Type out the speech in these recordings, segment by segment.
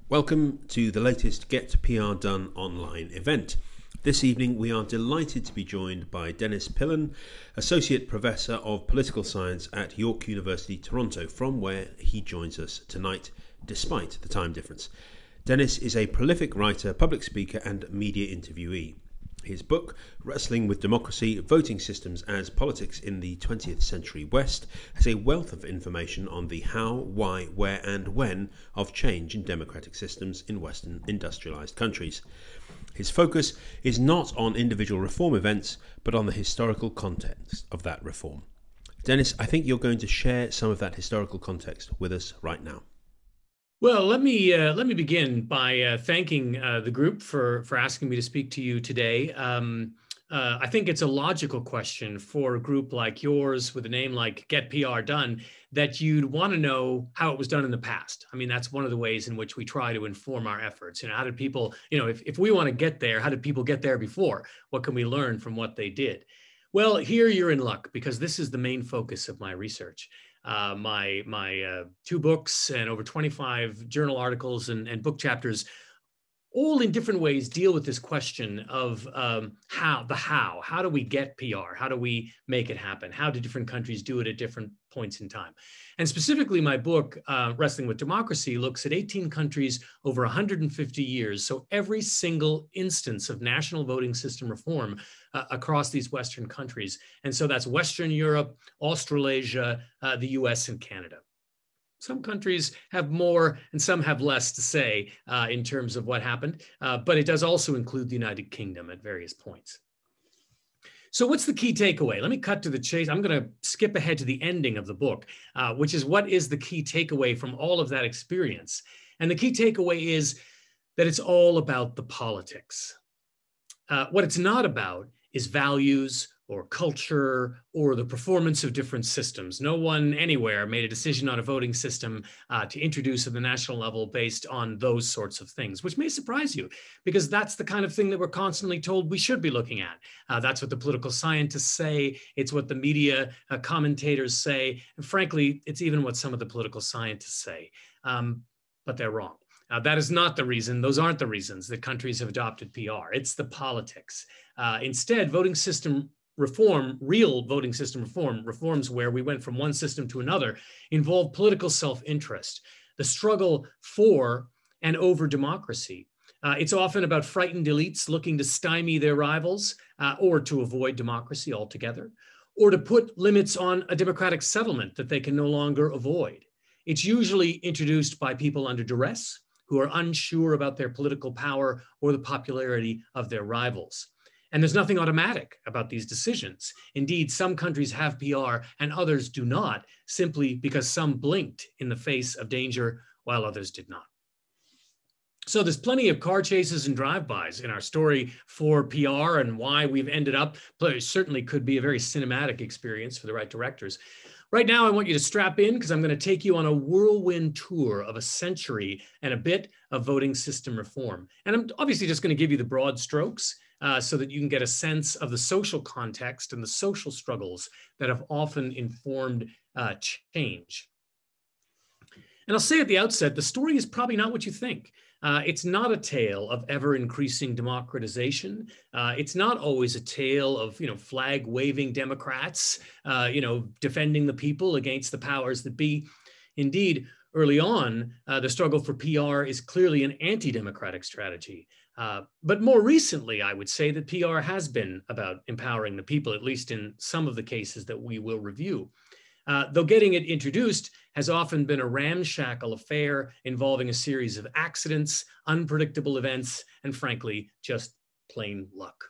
Welcome to the latest GetPRDone online event. This evening we are delighted to be joined by Dennis Pilon, Associate Professor of Political Science at York University, Toronto, from where he joins us tonight, despite the time difference. Dennis is a prolific writer, public speaker and media interviewee. His book, Wrestling with Democracy, Voting Systems as Politics in the 20th Century West, has a wealth of information on the how, why, where and when of change in democratic systems in Western industrialized countries. His focus is not on individual reform events, but on the historical context of that reform. Dennis, I think you're going to share some of that historical context with us right now. Well, let me begin by thanking the group for asking me to speak to you today. I think it's a logical question for a group like yours with a name like GetPRDone that you'd want to know how it was done in the past. I mean, that's one of the ways in which we try to inform our efforts. How did people, if we want to get there, how did people get there before? What can we learn from what they did? Well, here you're in luck because this is the main focus of my research. My two books and over 25 journal articles and book chapters, all in different ways, deal with this question of how do we get PR? How do we make it happen? How do different countries do it at different points in time? And specifically, my book, Wrestling with Democracy, looks at 18 countries over 150 years. So every single instance of national voting system reform across these Western countries. And so that's Western Europe, Australasia, the US, and Canada. Some countries have more and some have less to say in terms of what happened, but it does also include the United Kingdom at various points. So what's the key takeaway? Let me cut to the chase. I'm going to skip ahead to the ending of the book, which is what is the key takeaway from all of that experience. And the key takeaway is that it's all about the politics. What it's not about is values or culture, or the performance of different systems. No one anywhere made a decision on a voting system to introduce at the national level based on those sorts of things, which may surprise you, because that's the kind of thing that we're constantly told we should be looking at. That's what the political scientists say. It's what the media commentators say. And frankly, it's even what some of the political scientists say, but they're wrong. That is not the reason. Those aren't the reasons that countries have adopted PR. It's the politics. Instead, voting system reform, real voting system reform, reforms where we went from one system to another, involve political self-interest, the struggle for and over democracy. It's often about frightened elites looking to stymie their rivals or to avoid democracy altogether, or to put limits on a democratic settlement that they can no longer avoid. It's usually introduced by people under duress who are unsure about their political power or the popularity of their rivals. And there's nothing automatic about these decisions. Indeed, some countries have PR and others do not, simply because some blinked in the face of danger while others did not. So there's plenty of car chases and drive-bys in our story for PR, and why we've ended up, certainly could be a very cinematic experience for the right directors. Right now, I want you to strap in because I'm going to take you on a whirlwind tour of a century and a bit of voting system reform. And I'm obviously just going to give you the broad strokes so that you can get a sense of the social context and the social struggles that have often informed change. And I'll say at the outset, the story is probably not what you think. It's not a tale of ever-increasing democratization. It's not always a tale of, flag-waving Democrats, defending the people against the powers that be. Indeed, early on, the struggle for PR is clearly an anti-democratic strategy. But more recently, I would say that PR has been about empowering the people, at least in some of the cases that we will review. Though getting it introduced has often been a ramshackle affair involving a series of accidents, unpredictable events, and frankly, just plain luck.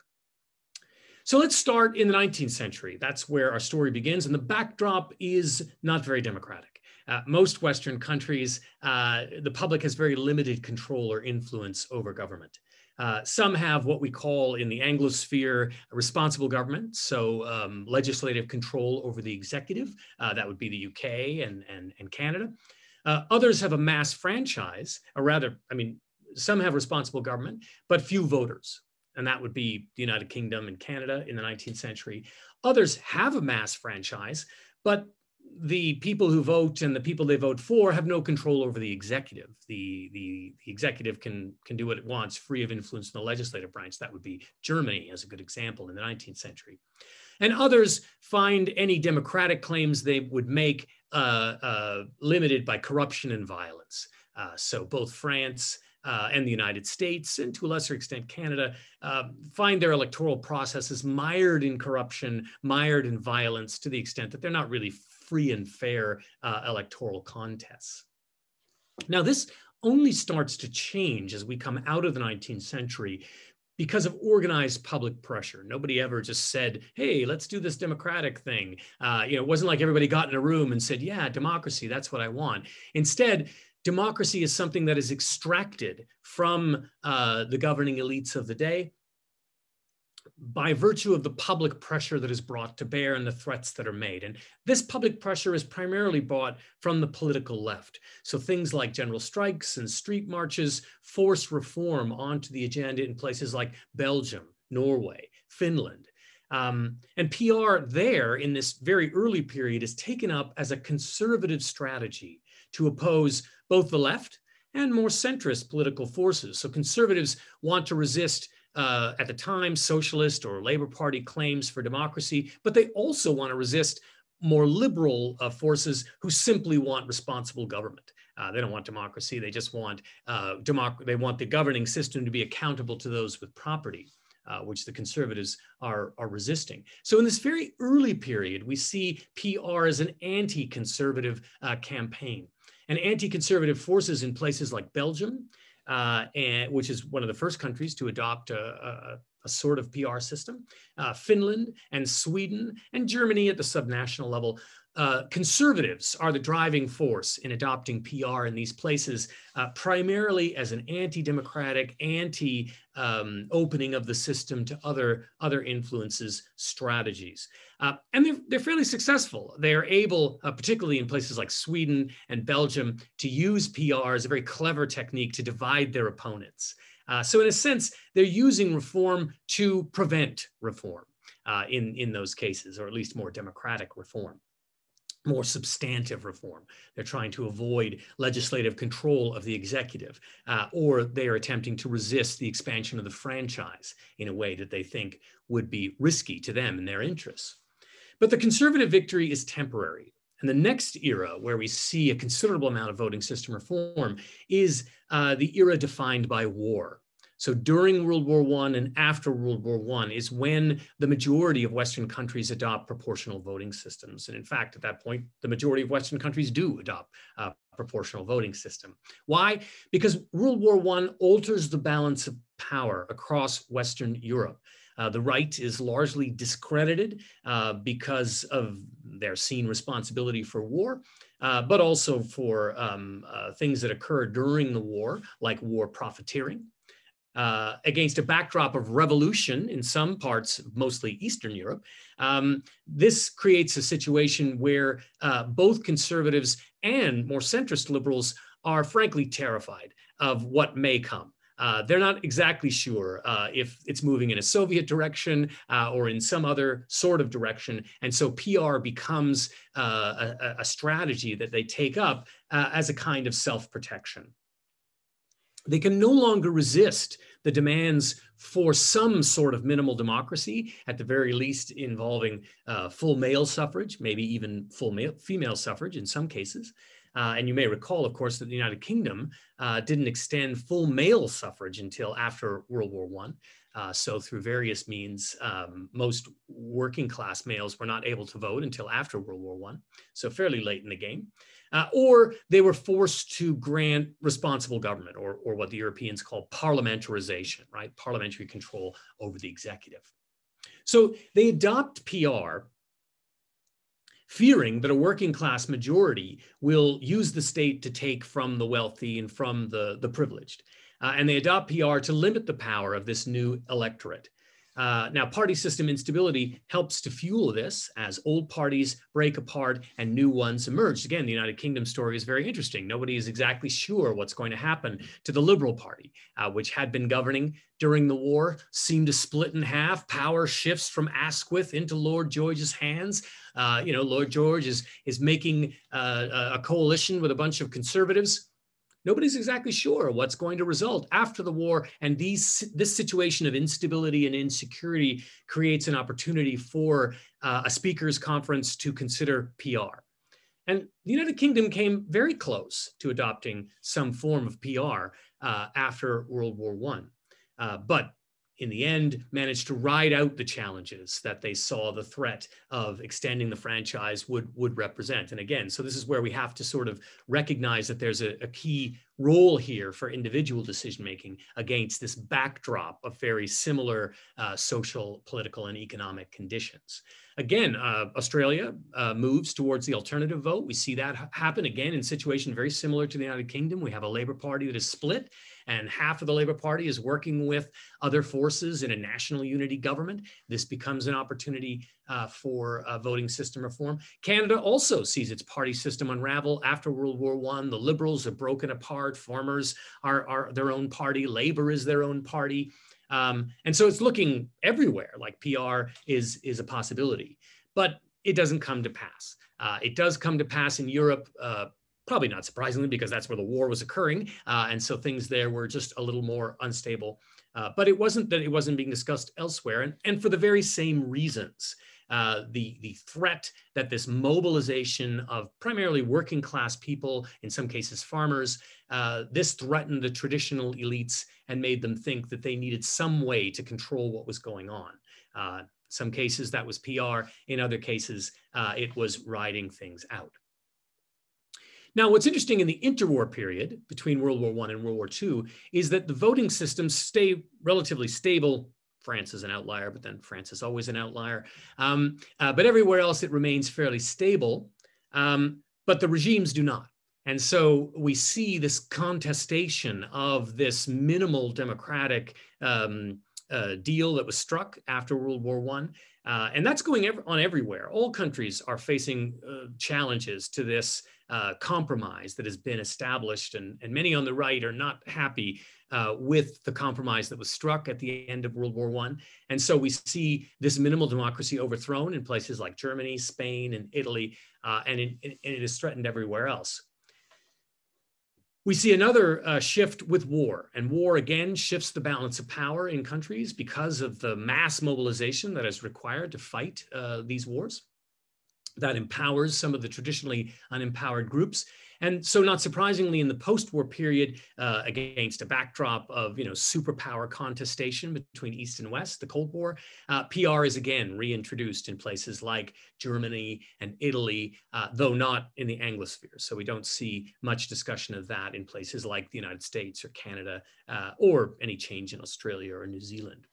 So let's start in the 19th century. That's where our story begins, and the backdrop is not very democratic. Most Western countries, the public has very limited control or influence over government. Some have what we call in the Anglosphere a responsible government, so legislative control over the executive. That would be the UK and Canada. Others have a mass franchise, or rather, some have responsible government, but few voters. And that would be the United Kingdom and Canada in the 19th century. Others have a mass franchise, but the people who vote and the people they vote for have no control over the executive. The executive can do what it wants, free of influence in the legislative branch. That would be Germany as a good example in the 19th century. And others find any democratic claims they would make limited by corruption and violence. So both France and the United States, and to a lesser extent Canada, find their electoral processes mired in corruption, mired in violence, to the extent that they're not really free and fair electoral contests. Now, this only starts to change as we come out of the 19th century because of organized public pressure. Nobody ever just said, hey, let's do this democratic thing. It wasn't like everybody got in a room and said, yeah, democracy, that's what I want. Instead, democracy is something that is extracted from the governing elites of the day by virtue of the public pressure that is brought to bear and the threats that are made. And this public pressure is primarily brought from the political left. So things like general strikes and street marches force reform onto the agenda in places like Belgium, Norway, Finland. And PR there in this very early period is taken up as a conservative strategy to oppose both the left and more centrist political forces. So conservatives want to resist at the time, socialist or Labor Party claims for democracy, but they also want to resist more liberal forces who simply want responsible government. They don't want democracy. They just want they want the governing system to be accountable to those with property, which the conservatives are resisting. So in this very early period, we see PR as an anti-conservative campaign. And anti-conservative forces in places like Belgium, which is one of the first countries to adopt a sort of PR system, Finland and Sweden and Germany at the subnational level. Conservatives are the driving force in adopting PR in these places, primarily as an anti-democratic, anti-opening of the system to other influences strategies. And they're fairly successful. They are able, particularly in places like Sweden and Belgium, to use PR as a very clever technique to divide their opponents. So in a sense, they're using reform to prevent reform in those cases, or at least more democratic reform, more substantive reform. They're trying to avoid legislative control of the executive, or they are attempting to resist the expansion of the franchise in a way that they think would be risky to them and their interests. But the conservative victory is temporary. And the next era where we see a considerable amount of voting system reform is the era defined by war. So during World War I and after World War I is when the majority of Western countries adopt proportional voting systems. And in fact, at that point, the majority of Western countries do adopt a proportional voting system. Why? Because World War I alters the balance of power across Western Europe. The right is largely discredited because of their seen responsibility for war, but also for things that occur during the war, like war profiteering. Against a backdrop of revolution in some parts, mostly Eastern Europe, this creates a situation where both conservatives and more centrist liberals are frankly terrified of what may come. They're not exactly sure if it's moving in a Soviet direction or in some other sort of direction. And so PR becomes a strategy that they take up as a kind of self-protection. They can no longer resist the demands for some sort of minimal democracy, at the very least involving full male suffrage, maybe even full female suffrage in some cases. And you may recall, of course, that the United Kingdom didn't extend full male suffrage until after World War I. So through various means, most working class males were not able to vote until after World War I, so fairly late in the game. Or they were forced to grant responsible government, or what the Europeans call parliamentarization, right? Parliamentary control over the executive. So they adopt PR fearing that a working class majority will use the state to take from the wealthy and from the privileged. And they adopt PR to limit the power of this new electorate. Now, party system instability helps to fuel this as old parties break apart and new ones emerge. Again, the United Kingdom story is very interesting. Nobody is exactly sure what's going to happen to the Liberal Party, which had been governing during the war, seemed to split in half. Power shifts from Asquith into Lord George's hands. Lord George is making a coalition with a bunch of conservatives. Nobody's exactly sure what's going to result after the war, and this situation of instability and insecurity creates an opportunity for a speakers conference to consider PR. And the United Kingdom came very close to adopting some form of PR after World War I, but in the end managed to ride out the challenges that they saw the threat of extending the franchise would represent. And again, so this is where we have to sort of recognize that there's a key role here for individual decision-making against this backdrop of very similar social, political, and economic conditions. Again, Australia moves towards the alternative vote. We see that happen again in a situation very similar to the United Kingdom. We have a Labour Party that is split, and half of the Labour Party is working with other forces in a national unity government. This becomes an opportunity for voting system reform. Canada also sees its party system unravel after World War I. The Liberals are broken apart. Farmers are their own party. Labour is their own party. And so it's looking everywhere like PR is a possibility, but it doesn't come to pass. It does come to pass in Europe, probably not surprisingly, because that's where the war was occurring. And so things there were just a little more unstable. But it wasn't that it wasn't being discussed elsewhere. And for the very same reasons. The threat that this mobilization of primarily working class people, in some cases farmers, this threatened the traditional elites and made them think that they needed some way to control what was going on. Some cases that was PR, in other cases it was riding things out. Now, what's interesting in the interwar period between World War I and World War II is that the voting systems stay relatively stable. France is an outlier, but then France is always an outlier. But everywhere else, it remains fairly stable, but the regimes do not. And so we see this contestation of this minimal democratic deal that was struck after World War I. And that's going on everywhere. All countries are facing challenges to this compromise that has been established, and many on the right are not happy with the compromise that was struck at the end of World War I. And so we see this minimal democracy overthrown in places like Germany, Spain, and Italy, and it is threatened everywhere else. We see another shift with war, and war again shifts the balance of power in countries because of the mass mobilization that is required to fight these wars. That empowers some of the traditionally unempowered groups. And so not surprisingly, in the post-war period, against a backdrop of superpower contestation between East and West, the Cold War, PR is again reintroduced in places like Germany and Italy, though not in the Anglosphere. So we don't see much discussion of that in places like the United States or Canada, or any change in Australia or New Zealand.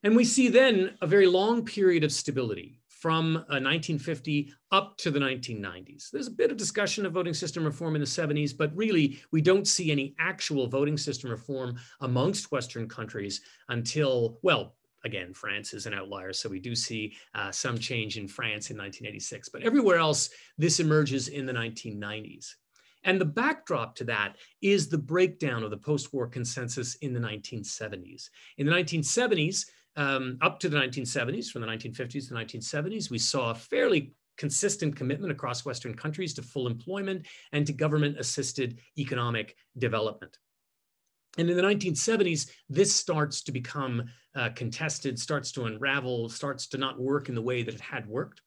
And we see then a very long period of stability from 1950 up to the 1990s. There's a bit of discussion of voting system reform in the 70s, but really we don't see any actual voting system reform amongst Western countries until, well, again, France is an outlier, so we do see some change in France in 1986. But everywhere else, this emerges in the 1990s. And the backdrop to that is the breakdown of the post-war consensus in the 1970s. In the 1970s, up to the 1970s, from the 1950s to the 1970s, we saw a fairly consistent commitment across Western countries to full employment and to government-assisted economic development. And in the 1970s, this starts to become contested, starts to unravel, starts to not work in the way that it had worked.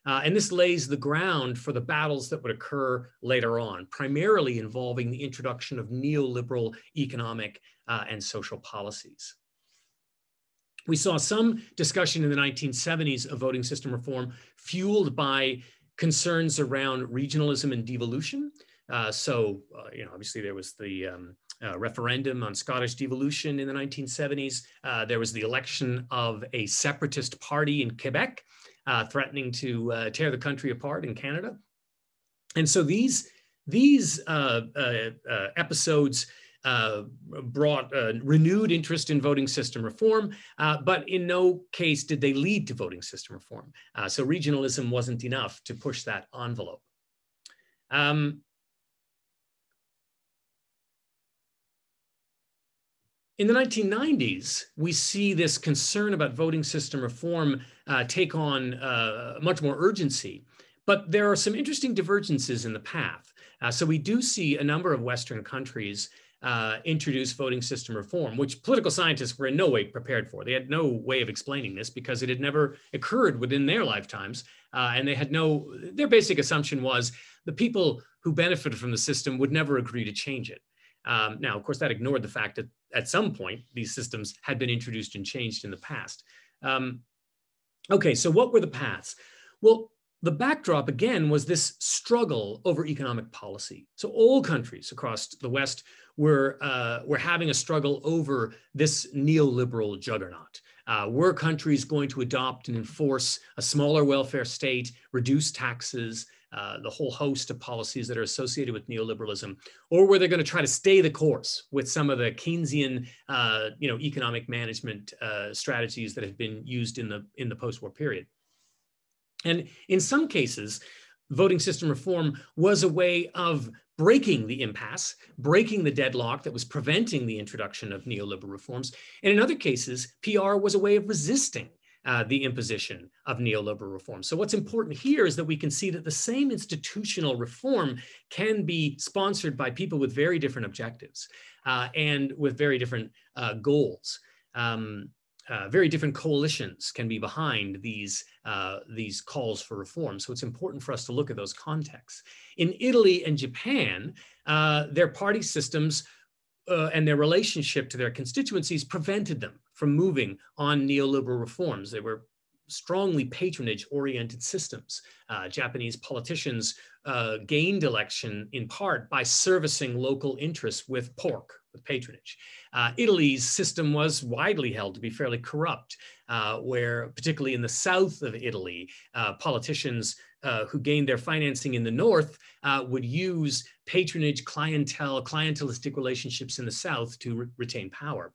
And this lays the ground for the battles that would occur later on, primarily involving the introduction of neoliberal economic and social policies. We saw some discussion in the 1970s of voting system reform fueled by concerns around regionalism and devolution. Obviously there was the referendum on Scottish devolution in the 1970s. There was the election of a separatist party in Quebec, threatening to tear the country apart in Canada. And so these episodes brought a renewed interest in voting system reform, but in no case did they lead to voting system reform. So regionalism wasn't enough to push that envelope. In the 1990s, we see this concern about voting system reform take on much more urgency. But there are some interesting divergences in the path. So we do see a number of Western countries introduce voting system reform, which political scientists were in no way prepared for. They had no way of explaining this because it had never occurred within their lifetimes. And they had their basic assumption was the people who benefited from the system would never agree to change it. Now, of course, that ignored the fact that at some point, these systems had been introduced and changed in the past. Okay, so what were the paths? Well, the backdrop, again, was this struggle over economic policy. So all countries across the West were having a struggle over this neoliberal juggernaut. Were countries going to adopt and enforce a smaller welfare state, reduce taxes, the whole host of policies that are associated with neoliberalism, or were they going to try to stay the course with some of the Keynesian, economic management strategies that have been used in the post-war period? And in some cases, voting system reform was a way of breaking the impasse, breaking the deadlock that was preventing the introduction of neoliberal reforms. And in other cases, PR was a way of resisting the imposition of neoliberal reform. So what's important here is that we can see that the same institutional reform can be sponsored by people with very different objectives and with very different goals. Very different coalitions can be behind these calls for reform. So it's important for us to look at those contexts. In Italy and Japan, their party systems and their relationship to their constituencies prevented them from moving on neoliberal reforms. They were strongly patronage-oriented systems. Japanese politicians gained election in part by servicing local interests with patronage. Italy's system was widely held to be fairly corrupt, where particularly in the south of Italy, politicians who gained their financing in the north would use patronage, clientelistic relationships in the south to retain power.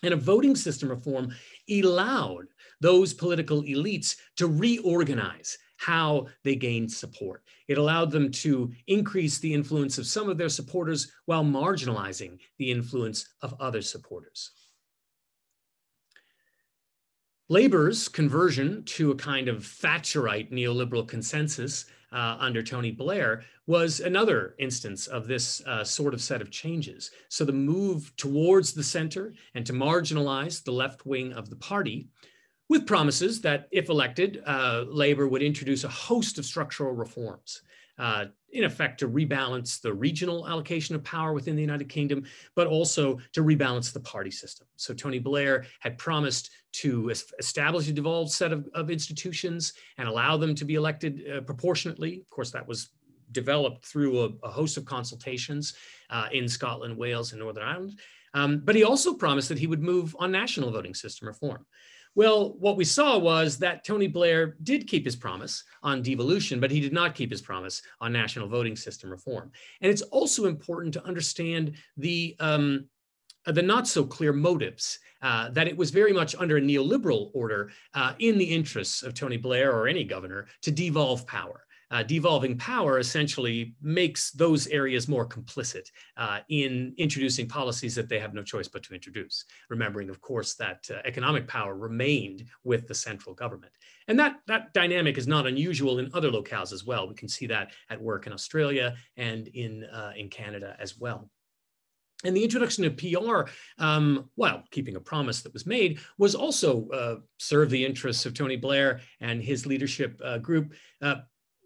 And a voting system reform allowed those political elites to reorganize how they gained support. It allowed them to increase the influence of some of their supporters while marginalizing the influence of other supporters. Labor's conversion to a kind of Thatcherite neoliberal consensus under Tony Blair was another instance of this sort of set of changes. So the move towards the center and to marginalize the left wing of the party, with promises that if elected, Labor would introduce a host of structural reforms, in effect to rebalance the regional allocation of power within the United Kingdom, but also to rebalance the party system. So Tony Blair had promised to establish a devolved set of institutions and allow them to be elected proportionately. Of course, that was developed through a host of consultations in Scotland, Wales, and Northern Ireland. But he also promised that he would move on national voting system reform. Well, what we saw was that Tony Blair did keep his promise on devolution, but he did not keep his promise on national voting system reform. And it's also important to understand the not so clear motives, that it was very much under a neoliberal order in the interests of Tony Blair or any governor to devolve power. Devolving power essentially makes those areas more complicit in introducing policies that they have no choice but to introduce, remembering, of course, that economic power remained with the central government. And that dynamic is not unusual in other locales as well. We can see that at work in Australia and in Canada as well. And the introduction of PR, while keeping a promise that was made, was also serve the interests of Tony Blair and his leadership group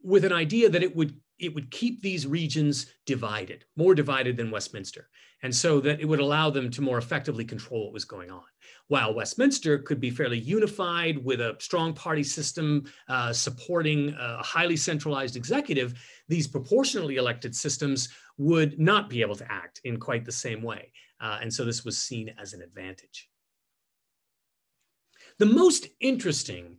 with an idea that it would keep these regions divided, more divided than Westminster, and so that it would allow them to more effectively control what was going on. While Westminster could be fairly unified with a strong party system supporting a highly centralized executive, these proportionally elected systems would not be able to act in quite the same way. And so this was seen as an advantage. The most interesting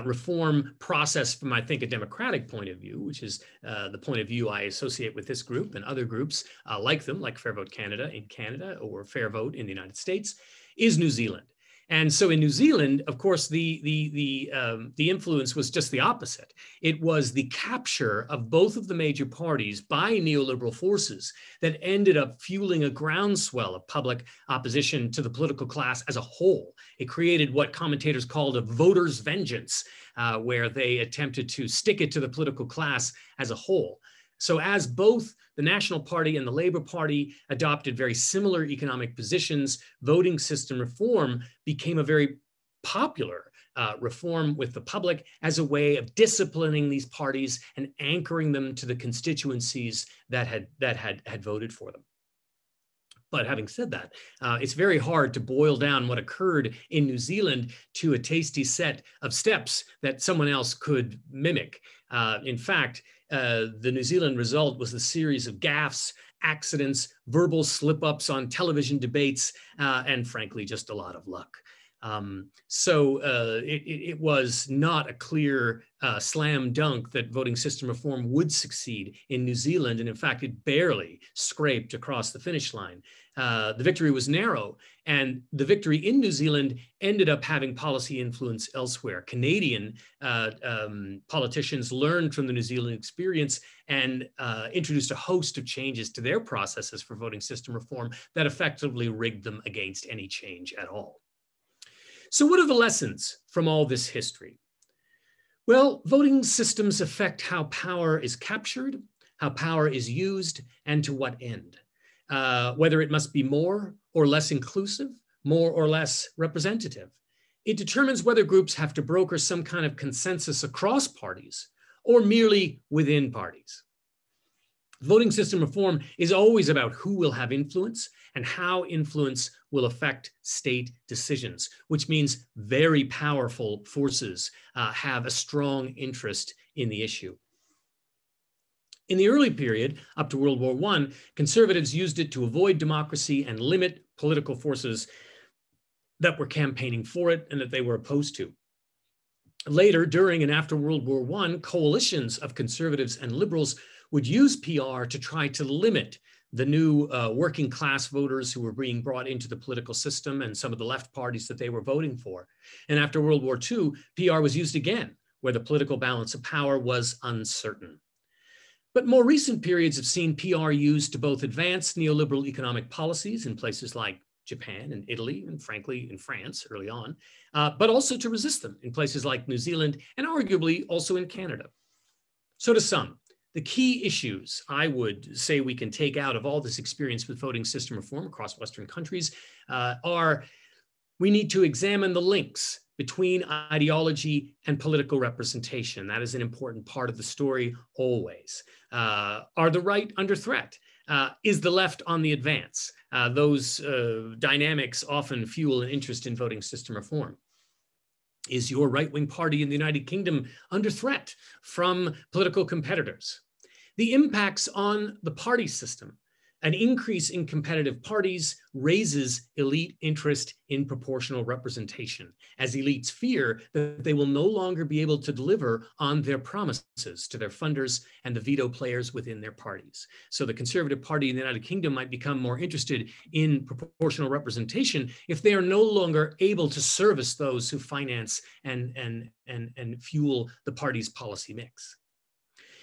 reform process from, I think, a democratic point of view, which is the point of view I associate with this group and other groups like them, like Fair Vote Canada in Canada or Fair Vote in the United States, is New Zealand. And so in New Zealand, of course, the influence was just the opposite. It was the capture of both of the major parties by neoliberal forces that ended up fueling a groundswell of public opposition to the political class as a whole. It created what commentators called a voter's vengeance, where they attempted to stick it to the political class as a whole. So as both the National Party and the Labour Party adopted very similar economic positions, voting system reform became a very popular reform with the public as a way of disciplining these parties and anchoring them to the constituencies that had voted for them. But having said that, it's very hard to boil down what occurred in New Zealand to a tasty set of steps that someone else could mimic. In fact, the New Zealand result was a series of gaffes, accidents, verbal slip-ups on television debates, and frankly, just a lot of luck. It was not a clear slam dunk that voting system reform would succeed in New Zealand. And in fact, it barely scraped across the finish line. The victory was narrow, and the victory in New Zealand ended up having policy influence elsewhere. Canadian politicians learned from the New Zealand experience and introduced a host of changes to their processes for voting system reform that effectively rigged them against any change at all. So what are the lessons from all this history? Well, voting systems affect how power is captured, how power is used, and to what end. Whether it must be more or less inclusive, more or less representative. It determines whether groups have to broker some kind of consensus across parties or merely within parties. Voting system reform is always about who will have influence and how influence will affect state decisions, which means very powerful forces have a strong interest in the issue. In the early period, up to World War I, conservatives used it to avoid democracy and limit political forces that were campaigning for it and that they were opposed to. Later, during and after World War I, coalitions of conservatives and liberals would use PR to try to limit the new working class voters who were being brought into the political system and some of the left parties that they were voting for. And after World War II, PR was used again, where the political balance of power was uncertain. But more recent periods have seen PR used to both advance neoliberal economic policies in places like Japan and Italy, and frankly, in France early on, but also to resist them in places like New Zealand and arguably also in Canada. So to sum, the key issues I would say we can take out of all this experience with voting system reform across Western countries are we need to examine the links between ideology and political representation. That is an important part of the story always. Are the right under threat? Is the left on the advance? Those dynamics often fuel an interest in voting system reform. Is your right-wing party in the United Kingdom under threat from political competitors? The impacts on the party system. An increase in competitive parties raises elite interest in proportional representation, as elites fear that they will no longer be able to deliver on their promises to their funders and the veto players within their parties. So the Conservative Party in the United Kingdom might become more interested in proportional representation if they are no longer able to service those who finance and fuel the party's policy mix.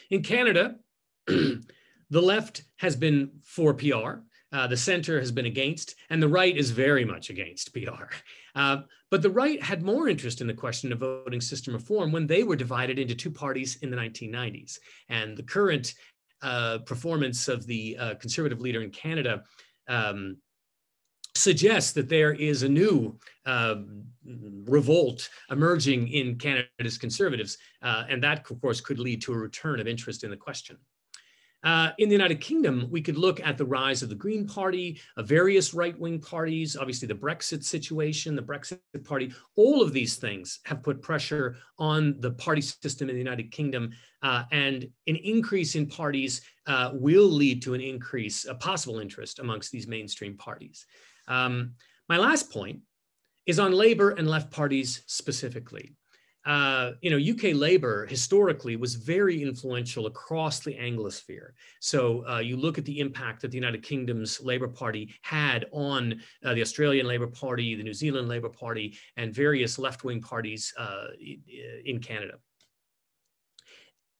In Canada, the left has been for PR, the center has been against, and the right is very much against PR. But the right had more interest in the question of voting system reform when they were divided into two parties in the 1990s. And the current performance of the conservative leader in Canada suggests that there is a new revolt emerging in Canada's conservatives, and that, of course, could lead to a return of interest in the question. In the United Kingdom, we could look at the rise of the Green Party, of various right-wing parties, obviously the Brexit situation, the Brexit Party. All of these things have put pressure on the party system in the United Kingdom, and an increase in parties will lead to an increase, a possible interest amongst these mainstream parties. My last point is on Labour and left parties specifically. UK Labour historically was very influential across the Anglosphere. So you look at the impact that the United Kingdom's Labour Party had on the Australian Labour Party, the New Zealand Labour Party, and various left-wing parties in Canada.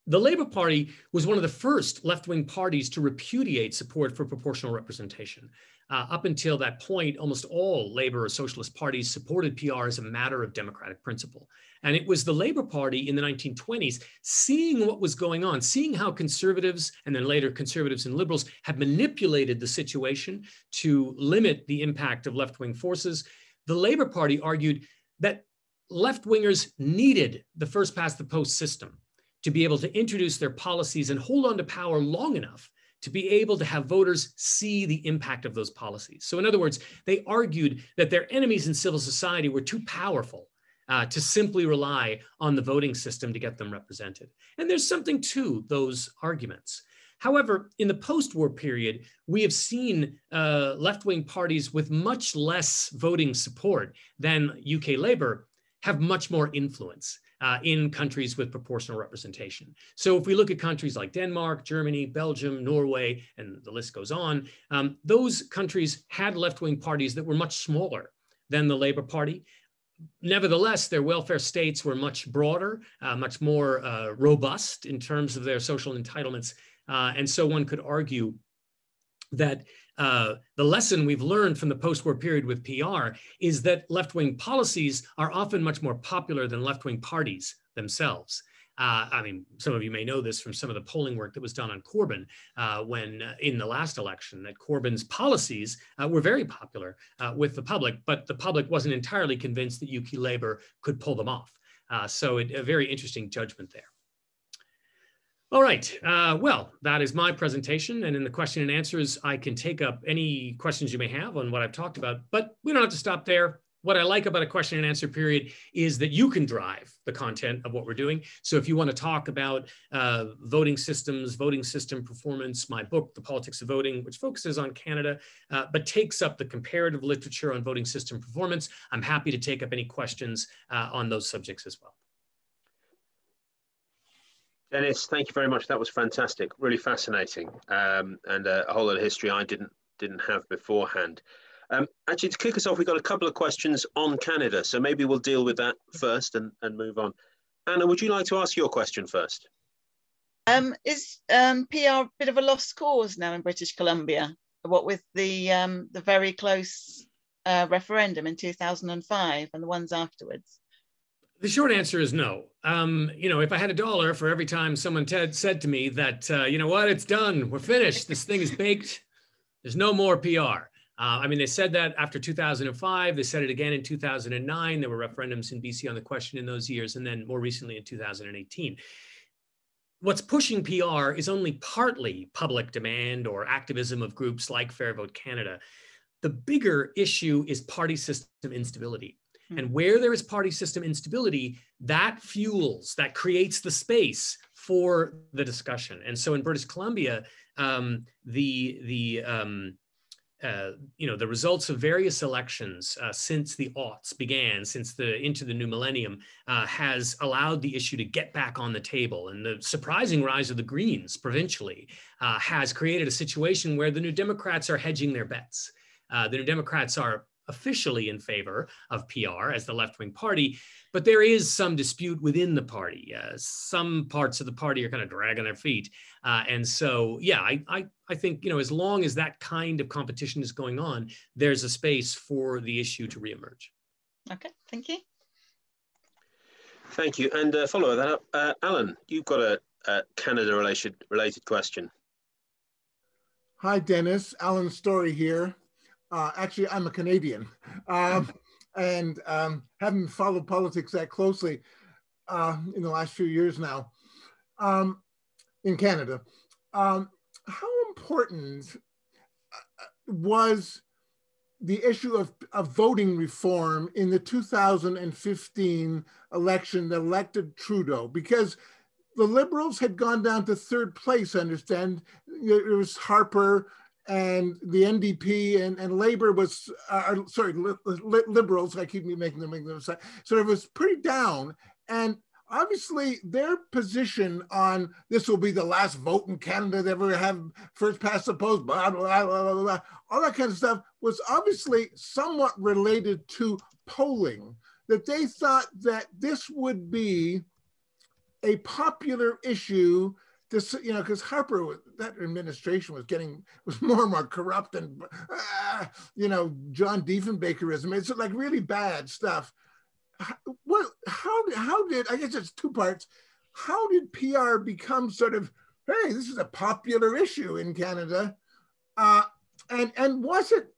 The Labour Party was one of the first left-wing parties to repudiate support for proportional representation. Up until that point, almost all Labour or socialist parties supported PR as a matter of democratic principle. And it was the Labour Party in the 1920s, seeing what was going on, seeing how conservatives and then later conservatives and liberals had manipulated the situation to limit the impact of left-wing forces. The Labour Party argued that left-wingers needed the first past the post system to be able to introduce their policies and hold on to power long enough to be able to have voters see the impact of those policies. So in other words, they argued that their enemies in civil society were too powerful to simply rely on the voting system to get them represented. And there's something to those arguments. However, in the post-war period, we have seen left-wing parties with much less voting support than UK Labour have much more influence in countries with proportional representation. So if we look at countries like Denmark, Germany, Belgium, Norway, and the list goes on, those countries had left-wing parties that were much smaller than the Labour Party. Nevertheless, their welfare states were much broader, much more robust in terms of their social entitlements. And so one could argue that the lesson we've learned from the post-war period with PR is that left-wing policies are often much more popular than left-wing parties themselves. I mean, some of you may know this from some of the polling work that was done on Corbyn when in the last election, that Corbyn's policies were very popular with the public, but the public wasn't entirely convinced that UK Labour could pull them off. So a very interesting judgment there. All right, well, that is my presentation. And in the question and answers, I can take up any questions you may have on what I've talked about, but we don't have to stop there. What I like about a question and answer period is that you can drive the content of what we're doing. So if you want to talk about voting systems, voting system performance, my book, The Politics of Voting, which focuses on Canada, but takes up the comparative literature on voting system performance, I'm happy to take up any questions on those subjects as well. Dennis, thank you very much. That was fantastic, really fascinating, and a whole lot of history I didn't have beforehand. Actually, to kick us off, we've got a couple of questions on Canada, so maybe we'll deal with that first and move on. Anna, would you like to ask your question first? Is PR a bit of a lost cause now in British Columbia? What with the very close referendum in 2005 and the ones afterwards? The short answer is no. You know, if I had $1 for every time someone said to me that, you know what, it's done, we're finished, this thing is baked, there's no more PR. I mean, they said that after 2005, they said it again in 2009. There were referendums in BC on the question in those years, and then more recently in 2018. What's pushing PR is only partly public demand or activism of groups like Fair Vote Canada. The bigger issue is party system instability. And where there is party system instability, that fuels, that creates the space for the discussion. And so in British Columbia, you know, the results of various elections since the aughts began, into the new millennium, has allowed the issue to get back on the table. And the surprising rise of the Greens provincially has created a situation where the New Democrats are hedging their bets. The New Democrats are officially in favor of PR as the left-wing party, but there is some dispute within the party. Some parts of the party are kind of dragging their feet. And so, yeah, I think, you know, as long as that kind of competition is going on, there's a space for the issue to reemerge. Okay, thank you. Thank you. And follow that up, Alan, you've got a Canada-related question. Hi, Dennis. Alan Story here. Actually, I'm a Canadian and haven't followed politics that closely in the last few years now in Canada. How important was the issue of voting reform in the 2015 election that elected Trudeau? Because the Liberals had gone down to third place, I understand. It was Harper and the NDP and Labour was, Liberals, I keep making them say, so it was pretty down. And obviously their position on this will be the last vote in Canada to ever have first past the post, blah, blah, blah, blah, blah, all that kind of stuff was obviously somewhat related to polling, that they thought that this would be a popular issue. This, you know, because Harper, that administration was more and more corrupt and, you know, John Diefenbakerism. It's like really bad stuff. How did, I guess it's two parts. How did PR become sort of, hey, this is a popular issue in Canada? And was it,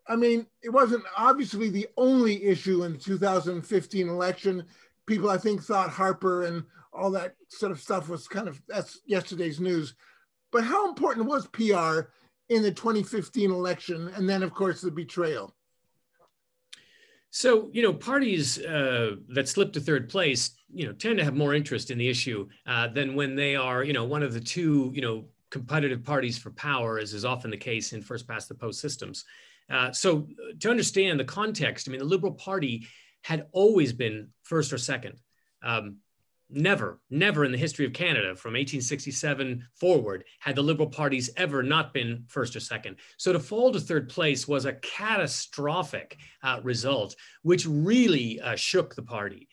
I mean, it wasn't obviously the only issue in the 2015 election. People, I think, thought Harper and all that sort of stuff was kind of, that's yesterday's news. But how important was PR in the 2015 election? And then, of course, the betrayal. So, you know, parties that slip to third place, you know, tend to have more interest in the issue than when they are, you know, one of the two, you know, competitive parties for power, as is often the case in first past the post systems. So to understand the context, I mean, the Liberal Party had always been first or second. Never in the history of Canada from 1867 forward had the Liberal parties ever not been first or second. So to fall to third place was a catastrophic result, which really shook the party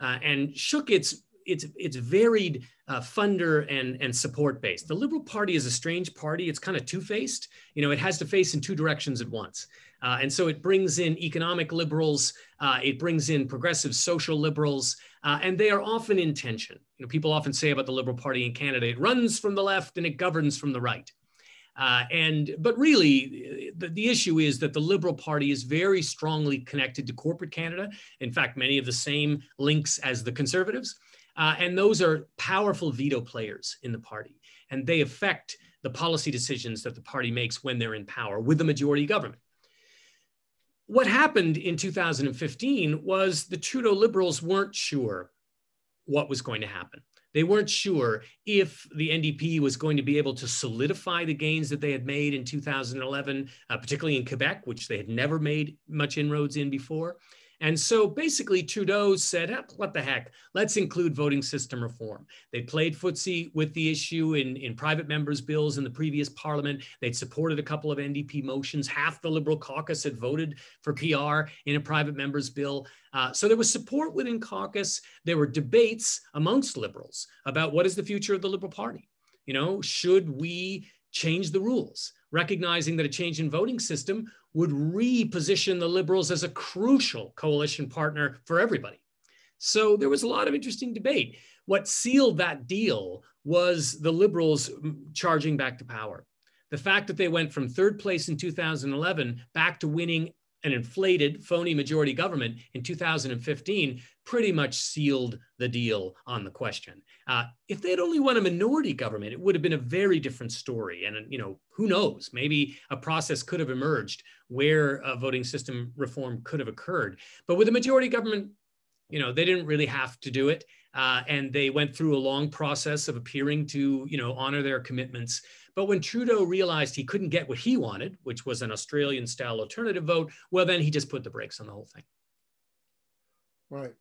and shook its varied funder and support base. The Liberal Party is a strange party. It's kind of two-faced. You know, it has to face in two directions at once. And so it brings in economic liberals, it brings in progressive social liberals, and they are often in tension. You know, people often say about the Liberal Party in Canada, it runs from the left and it governs from the right. But really, the issue is that the Liberal Party is very strongly connected to corporate Canada. In fact, many of the same links as the Conservatives. And those are powerful veto players in the party. And they affect the policy decisions that the party makes when they're in power with the majority government. What happened in 2015 was the Trudeau Liberals weren't sure what was going to happen. They weren't sure if the NDP was going to be able to solidify the gains that they had made in 2011, particularly in Quebec, which they had never made much inroads in before. And so basically Trudeau said, what the heck, let's include voting system reform. They played footsie with the issue in private members' bills in the previous parliament. They'd supported a couple of NDP motions. Half the Liberal caucus had voted for PR in a private members' bill. So there was support within caucus. There were debates amongst Liberals about what is the future of the Liberal Party. You know, should we change the rules, recognizing that a change in voting system would reposition the Liberals as a crucial coalition partner for everybody. So there was a lot of interesting debate. What sealed that deal was the Liberals charging back to power. The fact that they went from third place in 2011 back to winning an inflated, phony majority government in 2015 pretty much sealed the deal on the question. If they had only won a minority government, it would have been a very different story. And, you know, who knows, maybe a process could have emerged where a voting system reform could have occurred. But with a majority government, you know, they didn't really have to do it. And they went through a long process of appearing to, you know, honor their commitments. But when Trudeau realized he couldn't get what he wanted, which was an Australian-style alternative vote, well, then he just put the brakes on the whole thing. Right.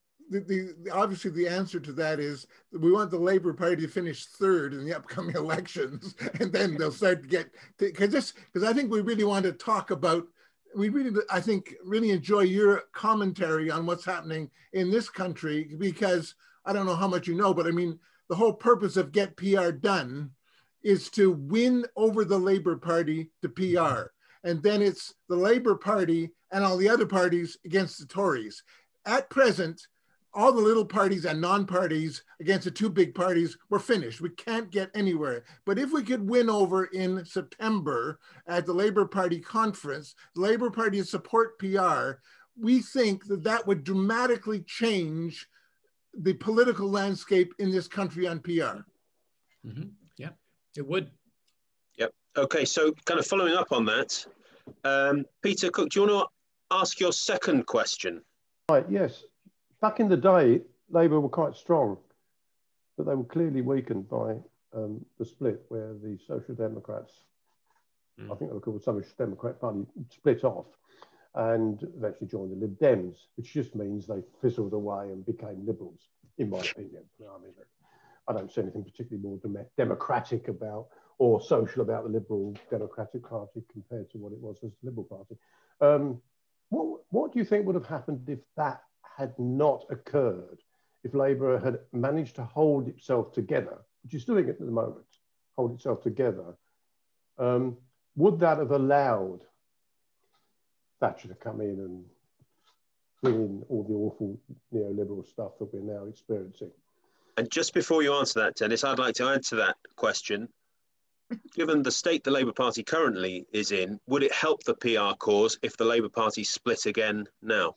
Obviously, the answer to that is we want the Labour Party to finish third in the upcoming elections, and then they'll start to get, because I think we really want to talk about, I think, really enjoy your commentary on what's happening in this country, because I don't know how much you know, but I mean, the whole purpose of GetPRDone is to win over the Labour Party to PR. And then it's the Labour Party and all the other parties against the Tories. At present, all the little parties and non-parties against the two big parties, we're finished. We can't get anywhere. But if we could win over in September at the Labour Party conference, the Labour Party support PR, we think that that would dramatically change the political landscape in this country on PR. Mm-hmm. Yeah, it would. Yep. Okay, so kind of following up on that, Peter Cook, do you want to ask your second question? Right, yes. Back in the day, Labour were quite strong, but they were clearly weakened by the split where the Social Democrats I think they were called the Social Democrat Party, split off and eventually joined the Lib Dems, which just means they fizzled away and became liberals, in my opinion. I mean, I don't see anything particularly more democratic about or social about the Liberal Democratic Party compared to what it was as the Liberal Party. What do you think would have happened if that had not occurred? If Labour had managed to hold itself together, which is doing it at the moment, hold itself together, would that have allowed Thatcher to come in and bring in all the awful neoliberal stuff that we're now experiencing? And just before you answer that, Dennis, I'd like to add to that question. Given the state the Labour Party currently is in, would it help the PR cause if the Labour Party split again now?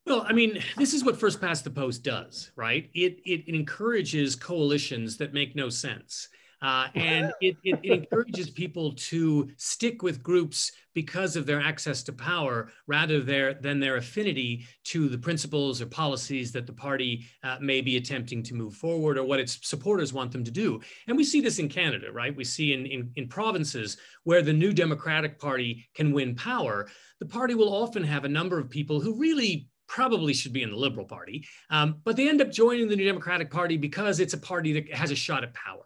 Well, I mean, this is what First Past the Post does, right? It encourages coalitions that make no sense. And it encourages people to stick with groups because of their access to power rather than their affinity to the principles or policies that the party may be attempting to move forward or what its supporters want them to do. And we see this in Canada, right? We see in provinces where the New Democratic Party can win power, the party will often have a number of people who really probably should be in the Liberal Party, but they end up joining the New Democratic Party because it's a party that has a shot at power.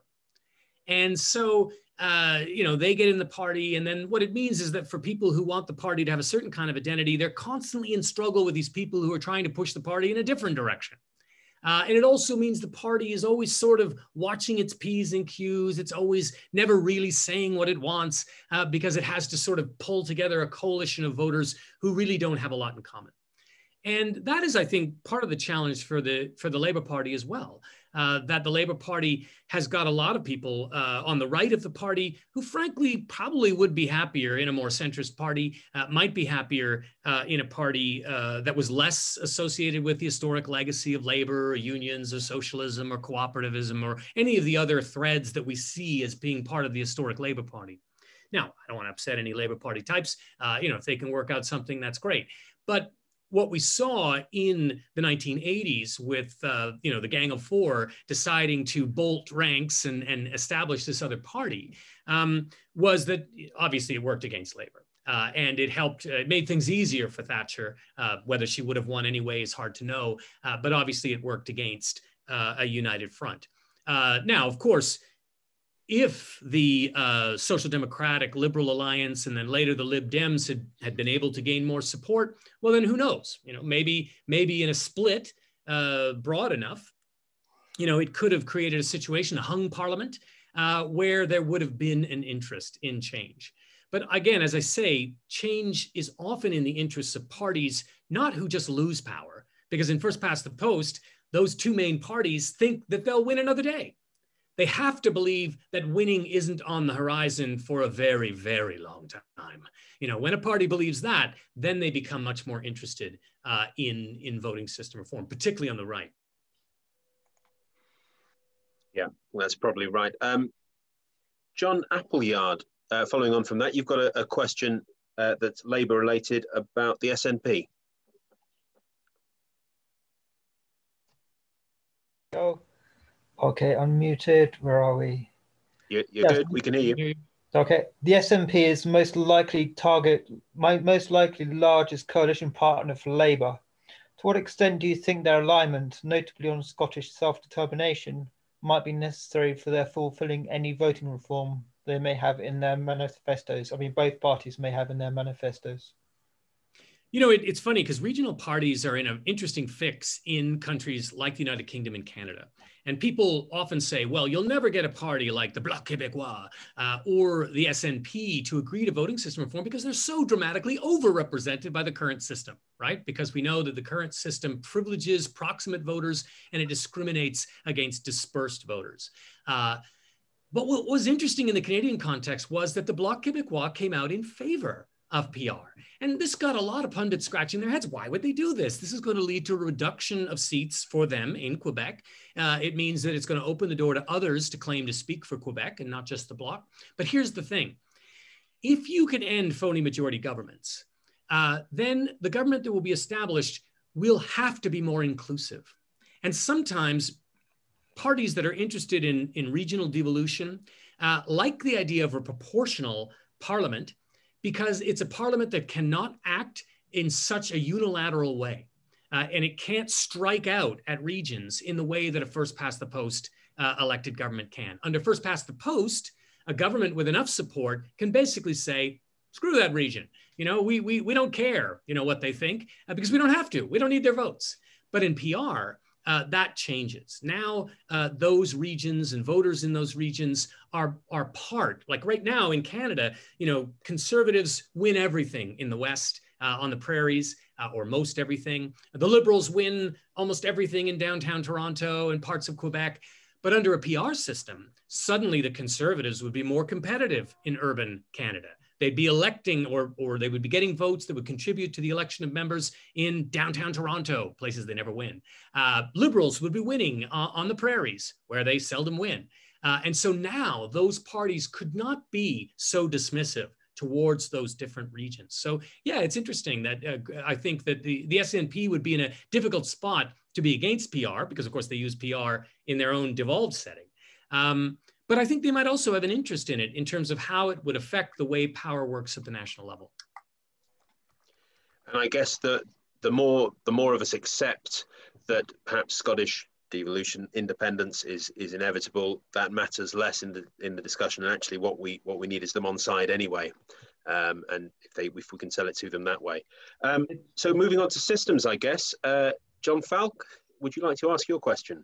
And so, they get in the party. And then what it means is that for people who want the party to have a certain kind of identity, they're constantly in struggle with these people who are trying to push the party in a different direction. And it also means the party is always sort of watching its P's and Q's. It's always never really saying what it wants because it has to sort of pull together a coalition of voters who really don't have a lot in common. And that is, I think, part of the challenge for the Labour Party as well, that the Labour Party has got a lot of people on the right of the party who, frankly, probably would be happier in a more centrist party, might be happier in a party that was less associated with the historic legacy of labor or unions or socialism or cooperativism or any of the other threads that we see as being part of the historic Labour Party. Now, I don't want to upset any Labour Party types. If they can work out something, that's great. But what we saw in the 1980s with, the Gang of Four deciding to bolt ranks and establish this other party was that obviously it worked against labor. And it made things easier for Thatcher. Whether she would have won anyway is hard to know, but obviously it worked against a united front. Now, of course, if the Social Democratic Liberal Alliance and then later the Lib Dems had been able to gain more support, well, then who knows? Maybe in a split broad enough, it could have created a situation, a hung parliament, where there would have been an interest in change. But again, as I say, change is often in the interests of parties, not who just lose power, because in First Past the Post, those two main parties think that they'll win another day. They have to believe that winning isn't on the horizon for a very, very long time. When a party believes that, then they become much more interested in voting system reform, particularly on the right. Yeah, that's probably right. John Appleyard, following on from that, you've got a question that's Labour related about the SNP. Oh. Okay, unmuted. Where are we? You're good. We can hear you. Okay, the SNP is most likely largest coalition partner for Labour. To what extent do you think their alignment, notably on Scottish self-determination, might be necessary for their fulfilling any voting reform they may have in their manifestos? I mean, both parties may have in their manifestos. It's funny because regional parties are in an interesting fix in countries like the United Kingdom and Canada. And people often say, well, you'll never get a party like the Bloc Québécois or the SNP to agree to voting system reform because they're so dramatically overrepresented by the current system, right? Because we know that the current system privileges proximate voters and it discriminates against dispersed voters. But what was interesting in the Canadian context was that the Bloc Québécois came out in favor of PR. And this got a lot of pundits scratching their heads. Why would they do this? This is going to lead to a reduction of seats for them in Quebec. It means that it's going to open the door to others to claim to speak for Quebec and not just the Bloc. But here's the thing. If you can end phony majority governments, then the government that will be established will have to be more inclusive. And sometimes parties that are interested in regional devolution like the idea of a proportional parliament, because it's a parliament that cannot act in such a unilateral way. And it can't strike out at regions in the way that a first past the post elected government can. Under first past the post, a government with enough support can basically say, screw that region. You know, we don't care, you know, what they think, because we don't have to. We don't need their votes. But in PR, that changes. Now, those regions and voters in those regions are part. Like right now in Canada, you know, Conservatives win everything in the West, on the prairies, or most everything. The Liberals win almost everything in downtown Toronto and parts of Quebec. But under a PR system, suddenly the Conservatives would be more competitive in urban Canada. They'd be electing, or they would be getting votes that would contribute to the election of members in downtown Toronto, places they never win. Liberals would be winning on the prairies, where they seldom win. And so now those parties could not be so dismissive towards those different regions. So yeah, it's interesting that I think that the SNP would be in a difficult spot to be against PR, because of course they use PR in their own devolved setting. But I think they might also have an interest in it in terms of how it would affect the way power works at the national level. And I guess that the more of us accept that perhaps Scottish devolution, independence is inevitable, that matters less in the discussion. And actually, what we need is them on side anyway. And if we can sell it to them that way. So moving on to systems, I guess. John Falk, would you like to ask your question?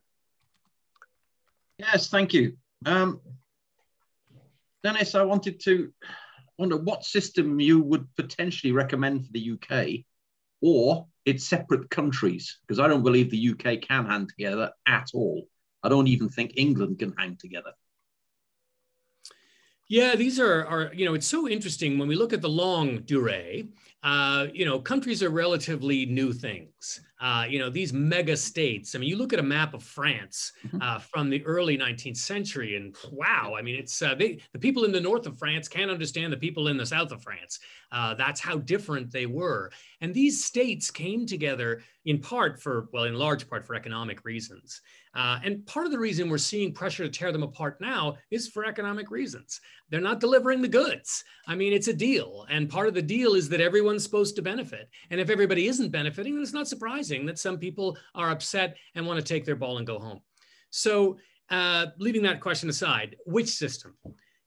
Yes, thank you. Dennis, I wonder what system you would potentially recommend for the UK or its separate countries, because I don't believe the UK can hang together at all. I don't even think England can hang together. Yeah, these are you know, it's so interesting when we look at the longue durée. You know, countries are relatively new things. You know, these mega states. I mean, you look at a map of France from the early 19th century, and wow, I mean, it's the people in the north of France can't understand the people in the south of France. That's how different they were. And these states came together in part for, well, in large part for economic reasons. And part of the reason we're seeing pressure to tear them apart now is for economic reasons. They're not delivering the goods. I mean, it's a deal. And part of the deal is that everyone's supposed to benefit. And if everybody isn't benefiting, then it's not surprising that some people are upset and want to take their ball and go home. So leaving that question aside, which system?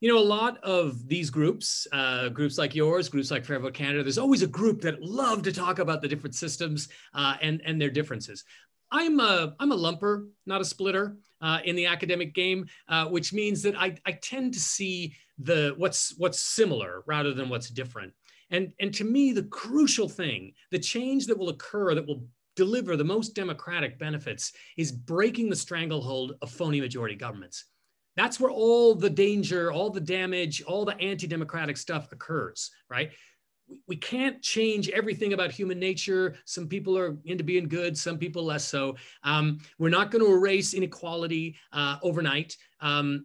You know, a lot of these groups, groups like yours, groups like Fair Vote Canada, there's always a group that love to talk about the different systems and their differences. I'm a lumper, not a splitter in the academic game, which means that I tend to see what's similar rather than what's different. And to me, the crucial thing, the change that will occur that will deliver the most democratic benefits is breaking the stranglehold of phony majority governments. That's where all the danger, all the damage, all the anti-democratic stuff occurs, right? We can't change everything about human nature. Some people are into being good, some people less so. We're not going to erase inequality overnight. But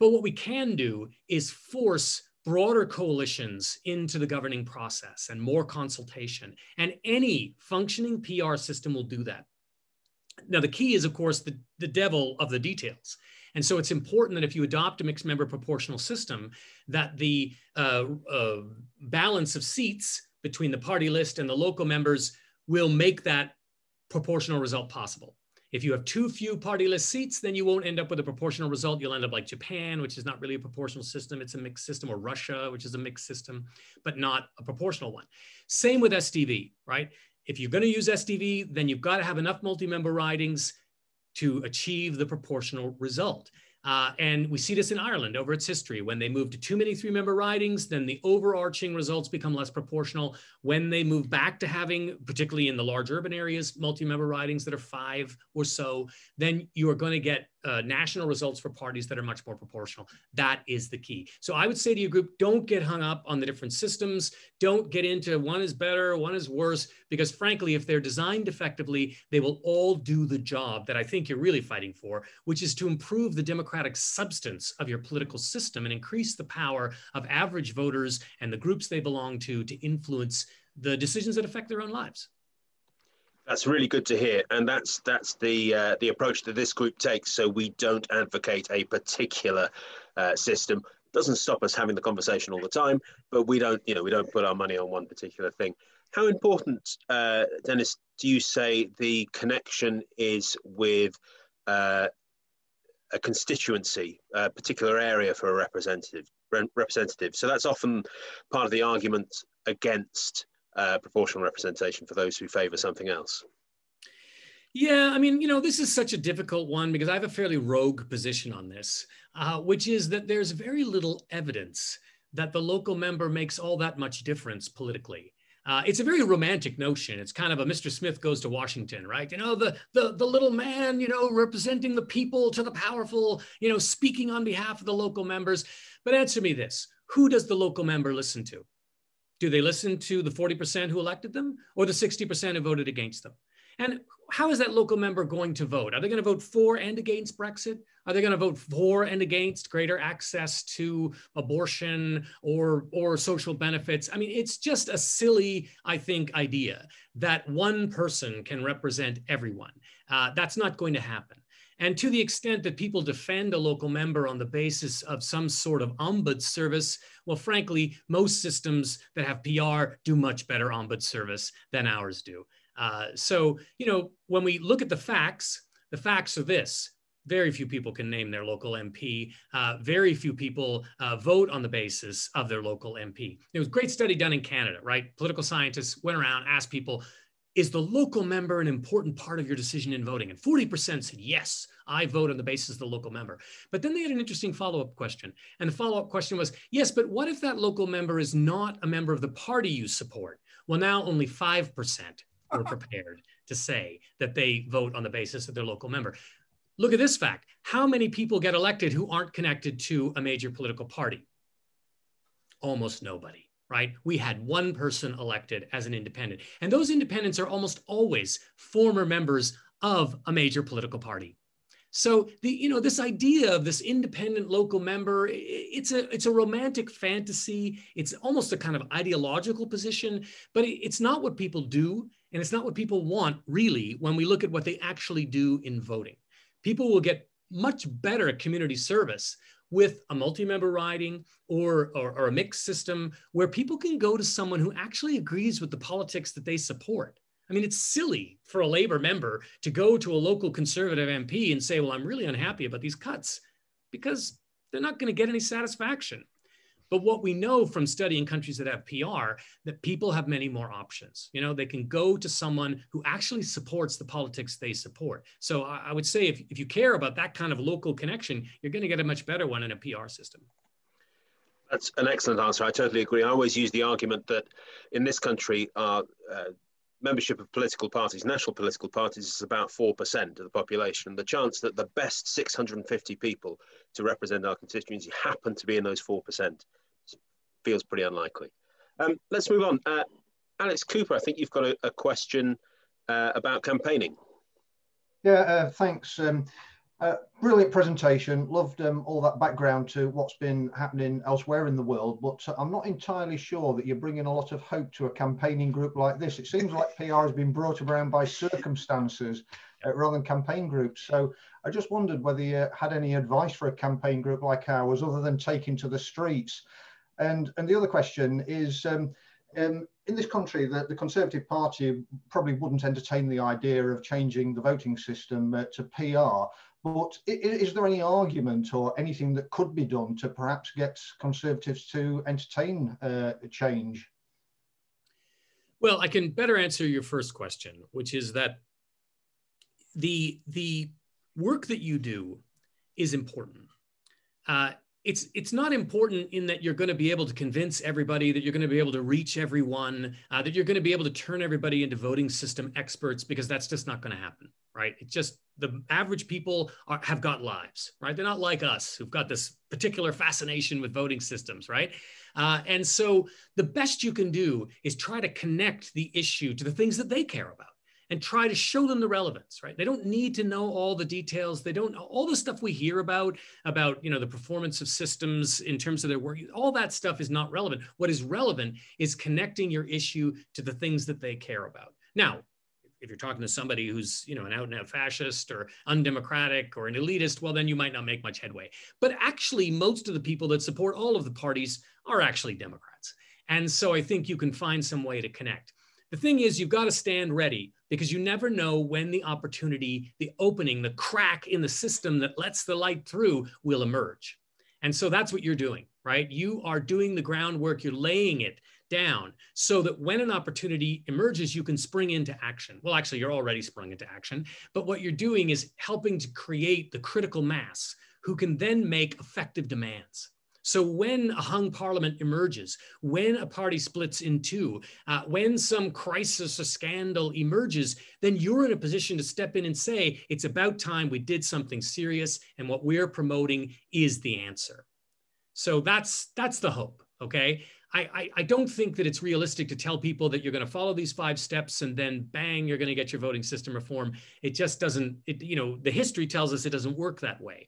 what we can do is force broader coalitions into the governing process and more consultation. And any functioning PR system will do that. Now, the key is, of course, the devil of the details. And so it's important that if you adopt a mixed member proportional system, that the balance of seats between the party list and the local members will make that proportional result possible. If you have too few party list seats, then you won't end up with a proportional result. You'll end up like Japan, which is not really a proportional system. It's a mixed system, or Russia, which is a mixed system, but not a proportional one. Same with SDV, right? If you're going to use SDV, then you've got to have enough multi-member ridings to achieve the proportional result. And we see this in Ireland over its history. When they move to too many three-member ridings, then the overarching results become less proportional. When they move back to having, particularly in the large urban areas, multi-member ridings that are 5 or so, then you are going to get national results for parties that are much more proportional. That is the key. So I would say to your group, don't get hung up on the different systems. Don't get into one is better, one is worse, because frankly, if they're designed effectively, they will all do the job that I think you're really fighting for, which is to improve the democratic substance of your political system and increase the power of average voters and the groups they belong to influence the decisions that affect their own lives. That's really good to hear, and that's the approach that this group takes. So we don't advocate a particular system. Doesn't stop us having the conversation all the time, but we don't put our money on one particular thing. How important, Dennis, do you say the connection is with a constituency, a particular area for a representative? So that's often part of the argument against proportional representation for those who favour something else. Yeah, I mean, this is such a difficult one because I have a fairly rogue position on this, which is that there's very little evidence that the local member makes all that much difference politically. It's a very romantic notion. It's kind of a Mr. Smith goes to Washington, right? The little man, representing the people to the powerful, speaking on behalf of the local members. But answer me this, who does the local member listen to? Do they listen to the 40% who elected them or the 60% who voted against them? And how is that local member going to vote? Are they going to vote for and against Brexit? Are they going to vote for and against greater access to abortion or social benefits? I mean, it's just a silly, I think, idea that one person can represent everyone. That's not going to happen. And to the extent that people defend a local member on the basis of some sort of ombuds service, well, frankly, most systems that have PR do much better ombuds service than ours do. So, when we look at the facts are this. Very few people can name their local MP. Very few people vote on the basis of their local MP. There was a great study done in Canada, right? Political scientists went around, asked people, is the local member an important part of your decision in voting? And 40% said, yes, I vote on the basis of the local member. But then they had an interesting follow-up question. And the follow-up question was, yes, but what if that local member is not a member of the party you support? Well, now only 5% were prepared to say that they vote on the basis of their local member. Look at this fact. How many people get elected who aren't connected to a major political party? Almost nobody, right? We had one person elected as an independent. And those independents are almost always former members of a major political party. So this idea of this independent local member, it's a romantic fantasy. It's almost a kind of ideological position, but it's not what people do. And it's not what people want, really, when we look at what they actually do in voting. People will get much better community service with a multi-member riding or a mixed system where people can go to someone who actually agrees with the politics that they support. I mean, it's silly for a Labour member to go to a local Conservative MP and say, well, I'm really unhappy about these cuts, because they're not going to get any satisfaction. But what we know from studying countries that have PR, that people have many more options. They can go to someone who actually supports the politics they support. So I would say if you care about that kind of local connection, you're going to get a much better one in a PR system. That's an excellent answer. I totally agree. I always use the argument that in this country, our membership of political parties, national political parties, is about 4% of the population. The chance that the best 650 people to represent our constituency happen to be in those 4% feels pretty unlikely. Let's move on. Alex Cooper, I think you've got a question about campaigning. Yeah, thanks. Brilliant presentation. Loved all that background to what's been happening elsewhere in the world, but I'm not entirely sure that you're bringing a lot of hope to a campaigning group like this. It seems like PR has been brought around by circumstances rather than campaign groups. So I just wondered whether you had any advice for a campaign group like ours other than taking to the streets. And the other question is, in this country, the Conservative Party probably wouldn't entertain the idea of changing the voting system to PR. But is there any argument or anything that could be done to perhaps get Conservatives to entertain change? Well, I can better answer your first question, which is that the work that you do is important. It's not important in that you're going to be able to convince everybody, that you're going to be able to reach everyone, that you're going to be able to turn everybody into voting system experts, because that's just not going to happen, right? It's just the average people have got lives, right? They're not like us who've got this particular fascination with voting systems, right? And so the best you can do is try to connect the issue to the things that they care about, and try to show them the relevance, right? They don't need to know all the details. They don't know all the stuff we hear about the performance of systems in terms of their work. All that stuff is not relevant. What is relevant is connecting your issue to the things that they care about. Now, if you're talking to somebody who's, an out and out fascist or undemocratic or an elitist, well, then you might not make much headway. But actually, most of the people that support all of the parties are actually Democrats. And so I think you can find some way to connect. The thing is, you've got to stand ready, because you never know when the opportunity, the opening, the crack in the system that lets the light through will emerge. And so that's what you're doing, right? You are doing the groundwork, you're laying it down so that when an opportunity emerges, you can spring into action. Well, actually, you're already sprung into action, but what you're doing is helping to create the critical mass who can then make effective demands. So when a hung parliament emerges, when a party splits in two, when some crisis or scandal emerges, then you're in a position to step in and say, it's about time we did something serious, and what we're promoting is the answer. So that's the hope, okay? I don't think that it's realistic to tell people that you're going to follow these 5 steps and then bang, you're going to get your voting system reform. It just doesn't, the history tells us it doesn't work that way.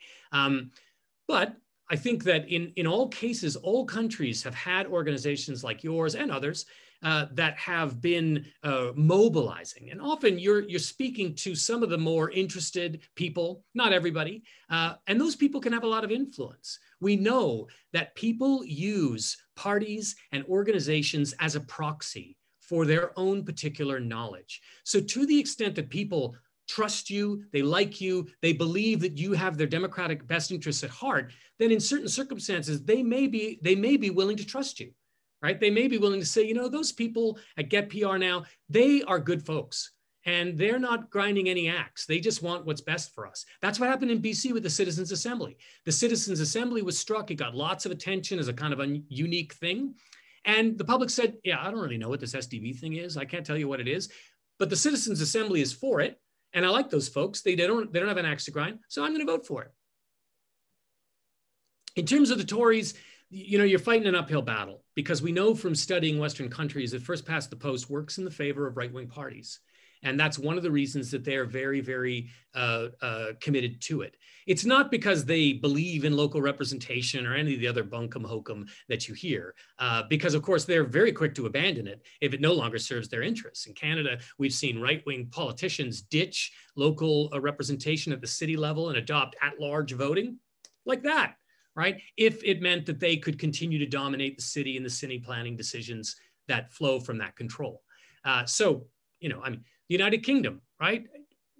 But I think that in all cases, all countries have had organizations like yours and others that have been mobilizing. And often you're speaking to some of the more interested people, not everybody, and those people can have a lot of influence. We know that people use parties and organizations as a proxy for their own particular knowledge. So to the extent that people trust you, they like you, they believe that you have their democratic best interests at heart, then in certain circumstances, they may be willing to trust you, right? They may be willing to say, those people at GetPR now, they are good folks and they're not grinding any axe. They just want what's best for us. That's what happened in BC with the Citizens Assembly. The Citizens Assembly was struck. It got lots of attention as a kind of a unique thing. And the public said, yeah, I don't really know what this SDV thing is. I can't tell you what it is, but the Citizens Assembly is for it. And I like those folks. They don't have an axe to grind, so I'm going to vote for it. In terms of the Tories, you're fighting an uphill battle, because we know from studying Western countries that first past the post works in the favor of right-wing parties. And that's one of the reasons that they're very, very committed to it. It's not because they believe in local representation or any of the other bunkum hokum that you hear, because of course they're very quick to abandon it if it no longer serves their interests. In Canada, we've seen right-wing politicians ditch local representation at the city level and adopt at-large voting like that, right? If it meant that they could continue to dominate the city and the city planning decisions that flow from that control. The United Kingdom, right?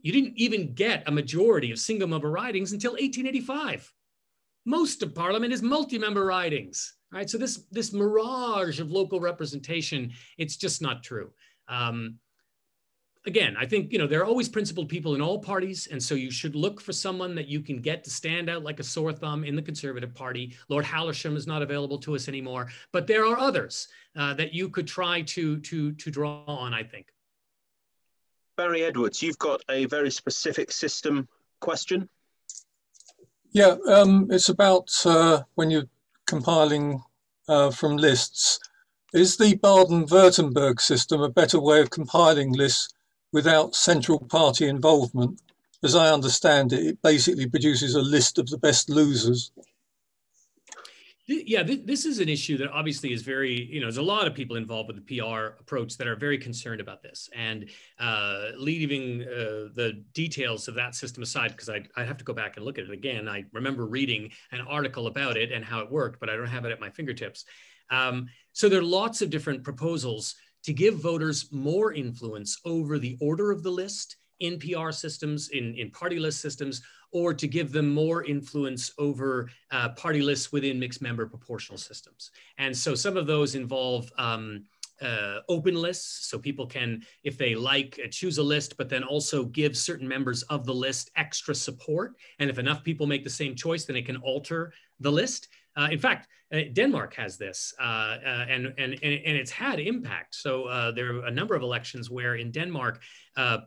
You didn't even get a majority of single member ridings until 1885. Most of Parliament is multi-member ridings, right? So this mirage of local representation, it's just not true. Again, I think, there are always principled people in all parties. And so you should look for someone that you can get to stand out like a sore thumb in the Conservative Party. Lord Hailsham is not available to us anymore, but there are others that you could try to draw on, I think. Barry Edwards, you've got a very specific system question. Yeah, it's about when you're compiling from lists. Is the Baden-Württemberg system a better way of compiling lists without central party involvement? As I understand it, it basically produces a list of the best losers. Yeah, this is an issue that obviously is very, there's a lot of people involved with the PR approach that are very concerned about this. And leaving the details of that system aside, because I have to go back and look at it again. I remember reading an article about it and how it worked, but I don't have it at my fingertips. So there are lots of different proposals to give voters more influence over the order of the list in PR systems, in party list systems, or to give them more influence over party lists within mixed member proportional systems. And so some of those involve open lists. So people can, if they like, choose a list, but then also give certain members of the list extra support. And if enough people make the same choice, then it can alter the list. In fact, Denmark has this, and it's had impact. So there are a number of elections where in Denmark,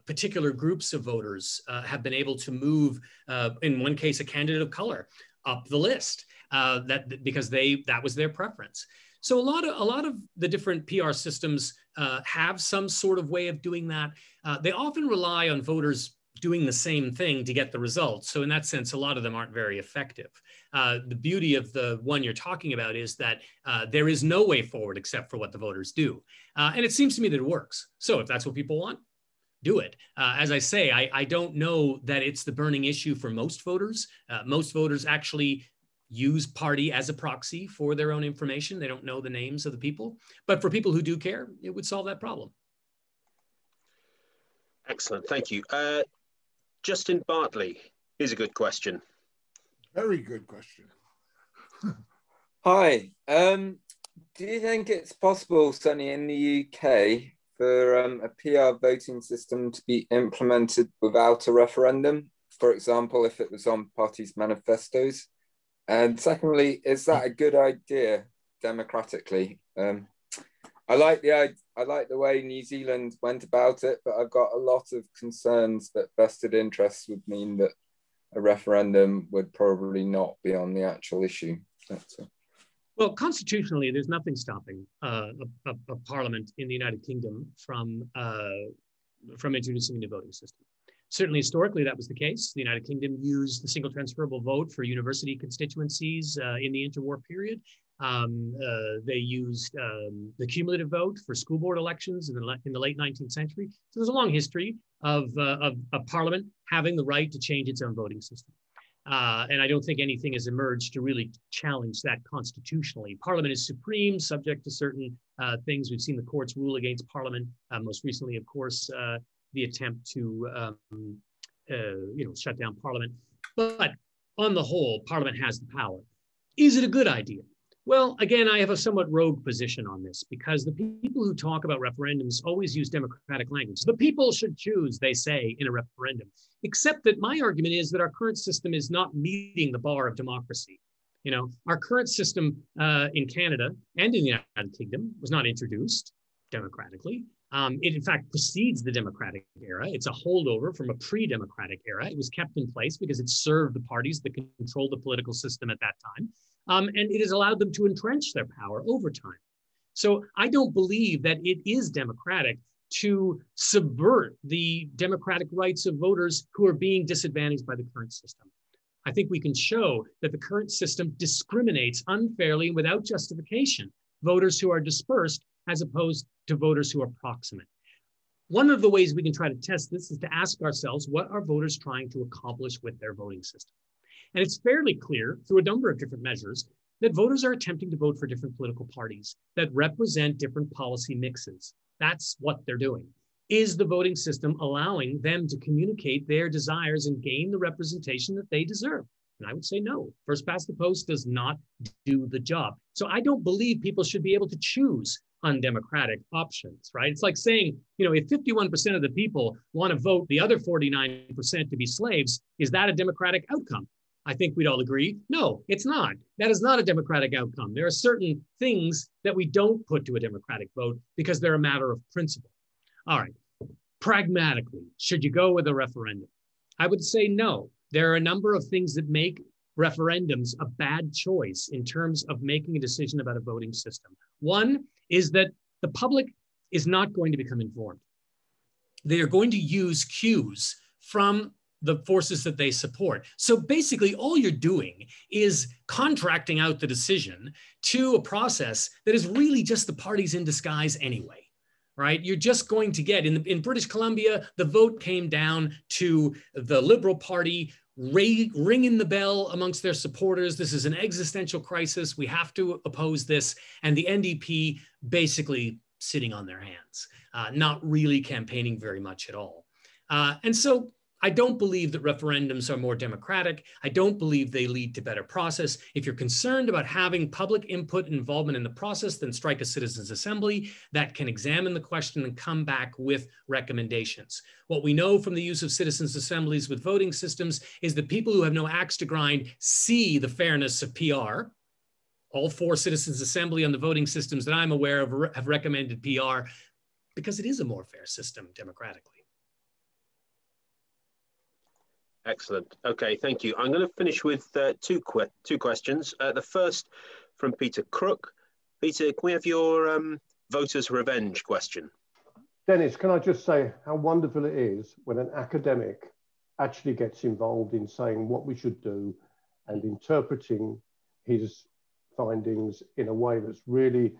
particular groups of voters have been able to move, in one case, a candidate of color up the list, because that was their preference. So a lot of the different PR systems have some sort of way of doing that. They often rely on voters doing the same thing to get the results. So in that sense, a lot of them aren't very effective. The beauty of the one you're talking about is that there is no way forward except for what the voters do. And it seems to me that it works. So if that's what people want, do it. As I say, I don't know that it's the burning issue for most voters. Most voters actually use party as a proxy for their own information. They don't know the names of the people. But for people who do care, it would solve that problem. Excellent, thank you. Justin Bartley, here's a good question. Very good question. Hi. Do you think it's possible, certainly in the UK, for a PR voting system to be implemented without a referendum? For example, if it was on parties' manifestos? And secondly, is that a good idea democratically? I like the way New Zealand went about it, but I've got a lot of concerns that vested interests would mean that a referendum would probably not be on the actual issue. That's all. Well, constitutionally, there's nothing stopping a parliament in the United Kingdom from introducing a new voting system. Certainly, historically, that was the case. The United Kingdom used the single transferable vote for university constituencies in the interwar period. They used the cumulative vote for school board elections in the late 19th century. So there's a long history of Parliament having the right to change its own voting system. And I don't think anything has emerged to really challenge that constitutionally. Parliament is supreme, subject to certain things. We've seen the courts rule against Parliament. Most recently, of course, the attempt to shut down Parliament. But on the whole, Parliament has the power. Is it a good idea? Well, again, I have a somewhat rogue position on this because the people who talk about referendums always use democratic language. The people should choose, they say, in a referendum, except that my argument is that our current system is not meeting the bar of democracy. You know, our current system in Canada and in the United Kingdom was not introduced democratically. It, in fact, precedes the democratic era. It's a holdover from a pre-democratic era. It was kept in place because it served the parties that controlled the political system at that time. And it has allowed them to entrench their power over time. So I don't believe that it is democratic to subvert the democratic rights of voters who are being disadvantaged by the current system. I think we can show that the current system discriminates unfairly and without justification voters who are dispersed as opposed to voters who are proximate. One of the ways we can try to test this is to ask ourselves, what are voters trying to accomplish with their voting system? And it's fairly clear through a number of different measures that voters are attempting to vote for different political parties that represent different policy mixes. That's what they're doing. Is the voting system allowing them to communicate their desires and gain the representation that they deserve? And I would say no. First past the post does not do the job. So I don't believe people should be able to choose undemocratic options, right? It's like saying, if 51% of the people want to vote the other 49% to be slaves, is that a democratic outcome? I think we'd all agree, no, it's not. That is not a democratic outcome. There are certain things that we don't put to a democratic vote because they're a matter of principle. All right, pragmatically, should you go with a referendum? I would say no. There are a number of things that make referendums a bad choice in terms of making a decision about a voting system. One is that the public is not going to become informed. They are going to use cues from the forces that they support. So basically all you're doing is contracting out the decision to a process that is really just the parties in disguise anyway, right? You're just going to get, in British Columbia, the vote came down to the Liberal Party ringing the bell amongst their supporters. This is an existential crisis. We have to oppose this. And the NDP basically sitting on their hands, not really campaigning very much at all. And so I don't believe that referendums are more democratic. I don't believe they lead to better process. If you're concerned about having public input and involvement in the process, then strike a citizens' assembly that can examine the question and come back with recommendations. What we know from the use of citizens' assemblies with voting systems is that people who have no axe to grind see the fairness of PR. All 4 citizens' assembly on the voting systems that I'm aware of have recommended PR because it is a more fair system democratically. Excellent. Okay, thank you. I'm going to finish with two questions. The first from Peter Crook. Peter, can we have your voters' revenge question? Dennis, can I just say how wonderful it is when an academic actually gets involved in saying what we should do and interpreting his findings in a way that's really,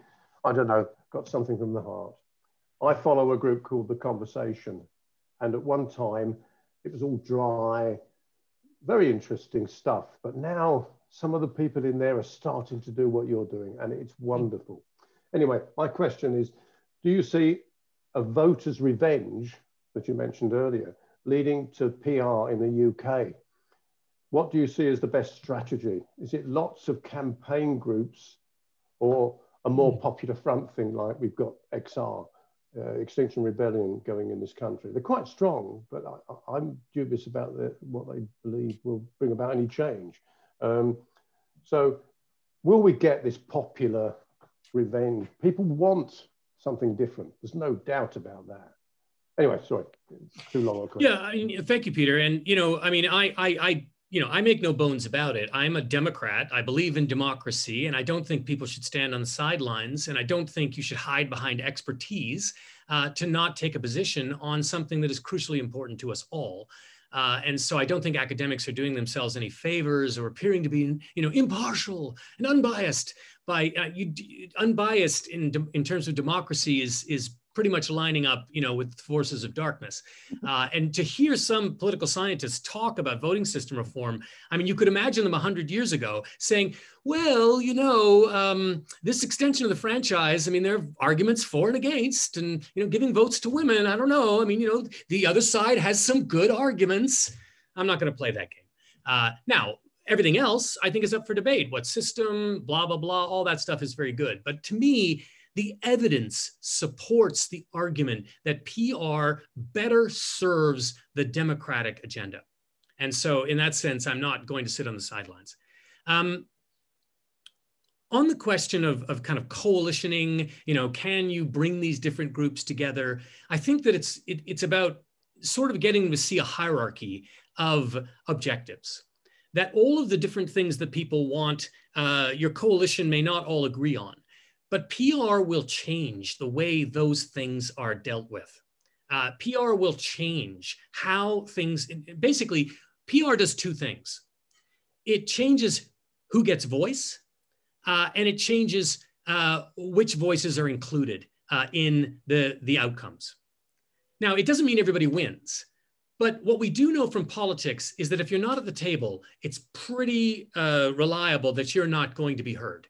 I don't know, got something from the heart. I follow a group called The Conversation, And at one time, it was all dry, very interesting stuff. But now some of the people in there are starting to do what you're doing, and it's wonderful. Anyway, my question is, do you see a voter's revenge that you mentioned earlier leading to PR in the UK? What do you see as the best strategy? Is it lots of campaign groups or a more popular front thing like we've got XR, Extinction Rebellion, going in this country? They're quite strong, but I'm dubious about what they believe will bring about any change. So will we get this popular revenge? People want something different. There's no doubt about that. Anyway, sorry, too long a question. Yeah, thank you, Peter. And, I mean, I make no bones about it. I'm a Democrat. I believe in democracy, and I don't think people should stand on the sidelines. And I don't think you should hide behind expertise to not take a position on something that is crucially important to us all. And so I don't think academics are doing themselves any favors or appearing to be, impartial and unbiased. Unbiased in terms of democracy is pretty much lining up, with forces of darkness. And to hear some political scientists talk about voting system reform, I mean, you could imagine them 100 years ago saying, well, this extension of the franchise, I mean, there are arguments for and against, and, giving votes to women, I don't know. I mean, the other side has some good arguments. I'm not going to play that game. Now, everything else, I think, is up for debate. What system, blah, blah, blah, all that stuff is very good. But to me, the evidence supports the argument that PR better serves the democratic agenda. And so in that sense, I'm not going to sit on the sidelines. On the question of kind of coalitioning, can you bring these different groups together? I think that it's about sort of getting to see a hierarchy of objectives, that all of the different things that people want, your coalition may not all agree on. But PR will change the way those things are dealt with. PR will change how things, basically, PR does two things. It changes who gets voice, and it changes which voices are included in the outcomes. Now, it doesn't mean everybody wins. But what we do know from politics is that if you're not at the table, it's pretty reliable that you're not going to be heard.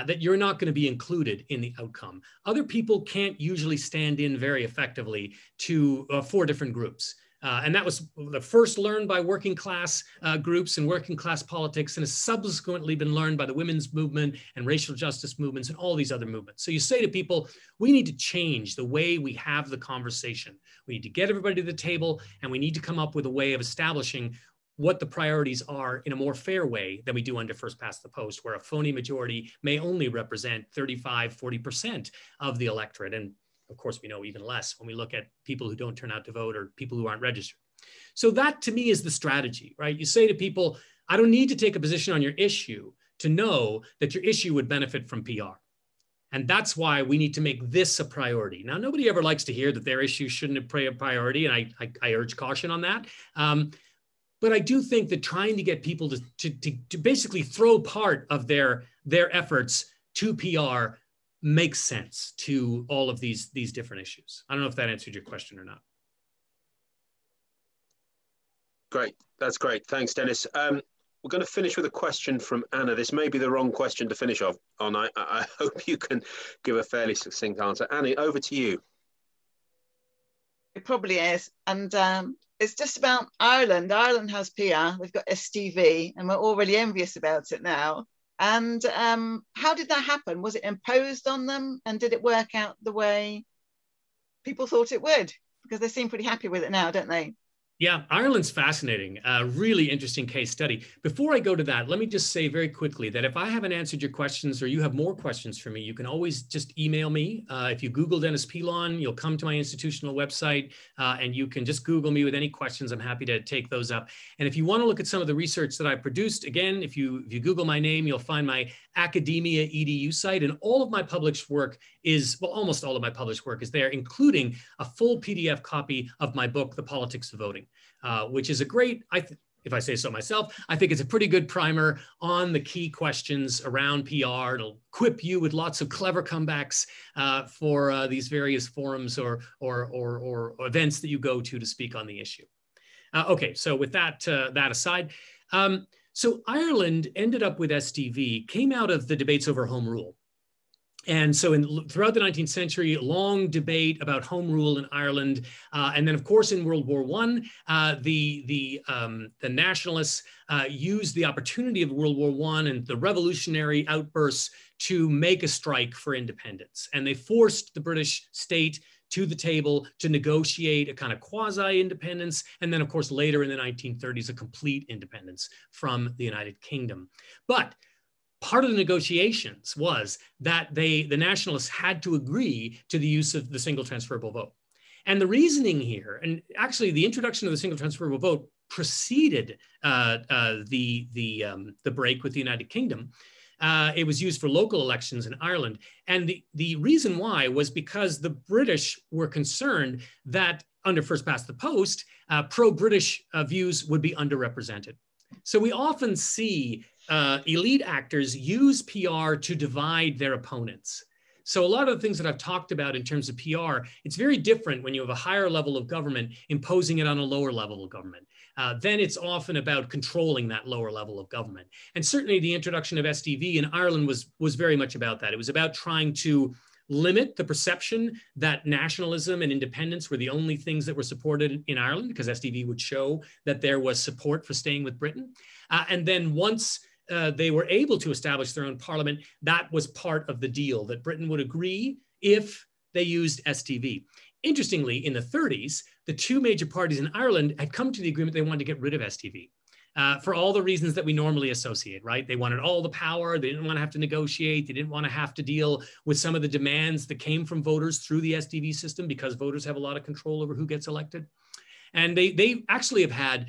That you're not going to be included in the outcome. Other people can't usually stand in very effectively to four different groups. And that was the first learned by working class groups and working class politics, and has subsequently been learned by the women's movement and racial justice movements and all these other movements. So you say to people, we need to change the way we have the conversation. We need to get everybody to the table, and we need to come up with a way of establishing what the priorities are in a more fair way than we do under first past the post, where a phony majority may only represent 35, 40% of the electorate. And of course, we know even less when we look at people who don't turn out to vote or people who aren't registered. So that to me is the strategy, right? You say to people, I don't need to take a position on your issue to know that your issue would benefit from PR. And that's why we need to make this a priority. Now, nobody ever likes to hear that their issue shouldn't have a priority, and I urge caution on that. But I do think that trying to get people to basically throw part of their efforts to PR makes sense to all of these different issues. I don't know if that answered your question or not. Great. That's great. Thanks, Dennis. We're going to finish with a question from Anna. This may be the wrong question to finish off on. I hope you can give a fairly succinct answer. Annie, over to you. It probably is. And it's just about Ireland. Ireland has PR. They've got STV, and we're all really envious about it now. And how did that happen? Was it imposed on them? And did it work out the way people thought it would? Because they seem pretty happy with it now, don't they? Yeah, Ireland's fascinating. Really interesting case study. Before I go to that, let me just say very quickly that if I haven't answered your questions or you have more questions for me, you can always just email me. If you Google Dennis Pilon, you'll come to my institutional website and you can just Google me with any questions. I'm happy to take those up. And if you want to look at some of the research that I produced, again, if you Google my name, you'll find my academia edu site, and all of my published work is, well, almost all of my published work is there, including a full PDF copy of my book, The Politics of Voting. Which is a great, if I say so myself, I think it's a pretty good primer on the key questions around PR. It'll equip you with lots of clever comebacks for these various forums or events that you go to speak on the issue. Okay, so with that aside, so Ireland ended up with SDV, came out of the debates over home rule. And so throughout the 19th century, long debate about home rule in Ireland. And then, of course, in World War I, the nationalists used the opportunity of World War I and the revolutionary outbursts to make a strike for independence. And they forced the British state to the table to negotiate a kind of quasi-independence. And then, of course, later in the 1930s, a complete independence from the United Kingdom. But part of the negotiations was that the nationalists had to agree to the use of the single transferable vote. And the reasoning here, and actually the introduction of the single transferable vote preceded the break with the United Kingdom. It was used for local elections in Ireland. And the reason why was because the British were concerned that under first past the post, pro-British views would be underrepresented. So we often see elite actors use PR to divide their opponents. So a lot of the things that I've talked about in terms of PR, it's very different when you have a higher level of government imposing it on a lower level of government. Then it's often about controlling that lower level of government. And certainly the introduction of SDV in Ireland was very much about that. It was about trying to limit the perception that nationalism and independence were the only things that were supported in Ireland, because SDV would show that there was support for staying with Britain. And then once they were able to establish their own parliament, that was part of the deal, that Britain would agree if they used SDV. Interestingly, in the 30s, the two major parties in Ireland had come to the agreement they wanted to get rid of SDV. For all the reasons that we normally associate, right? They wanted all the power. They didn't want to have to negotiate. They didn't want to have to deal with some of the demands that came from voters through the SDV system, because voters have a lot of control over who gets elected. And they actually have had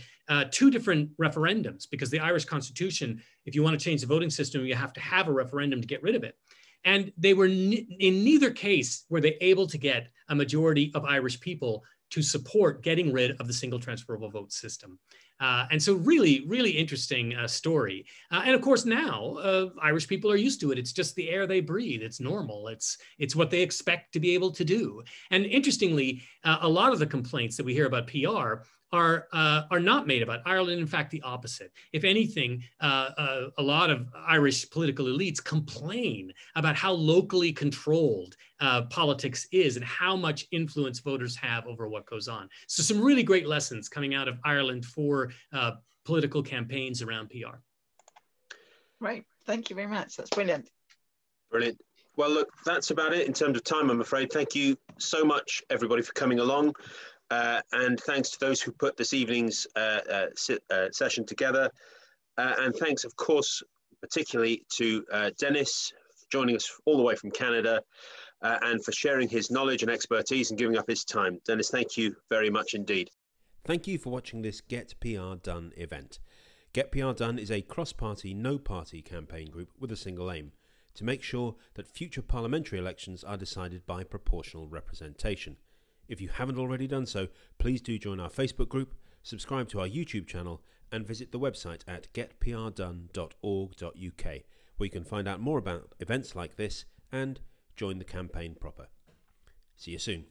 two different referendums, because the Irish Constitution, if you want to change the voting system, you have to have a referendum to get rid of it. And they were in neither case were they able to get a majority of Irish people to support getting rid of the single transferable vote system. And so really, really interesting story. And of course, now Irish people are used to it. It's just the air they breathe. It's normal. It's what they expect to be able to do. And interestingly, a lot of the complaints that we hear about PR are not made about Ireland. In fact, the opposite. If anything, a lot of Irish political elites complain about how locally controlled politics is and how much influence voters have over what goes on. So some really great lessons coming out of Ireland for political campaigns around PR. Right. Thank you very much. That's brilliant. Brilliant. Well, look, that's about it in terms of time, I'm afraid. Thank you so much, everybody, for coming along. And thanks to those who put this evening's session together. And thanks, of course, particularly to Dennis, for joining us all the way from Canada, and for sharing his knowledge and expertise and giving up his time. Dennis, thank you very much indeed. Thank you for watching this GetPRDone event. GetPRDone is a cross-party, no-party campaign group with a single aim: to make sure that future parliamentary elections are decided by proportional representation. If you haven't already done so, please do join our Facebook group, subscribe to our YouTube channel, and visit the website at getprdone.org.uk, where you can find out more about events like this and join the campaign proper. See you soon.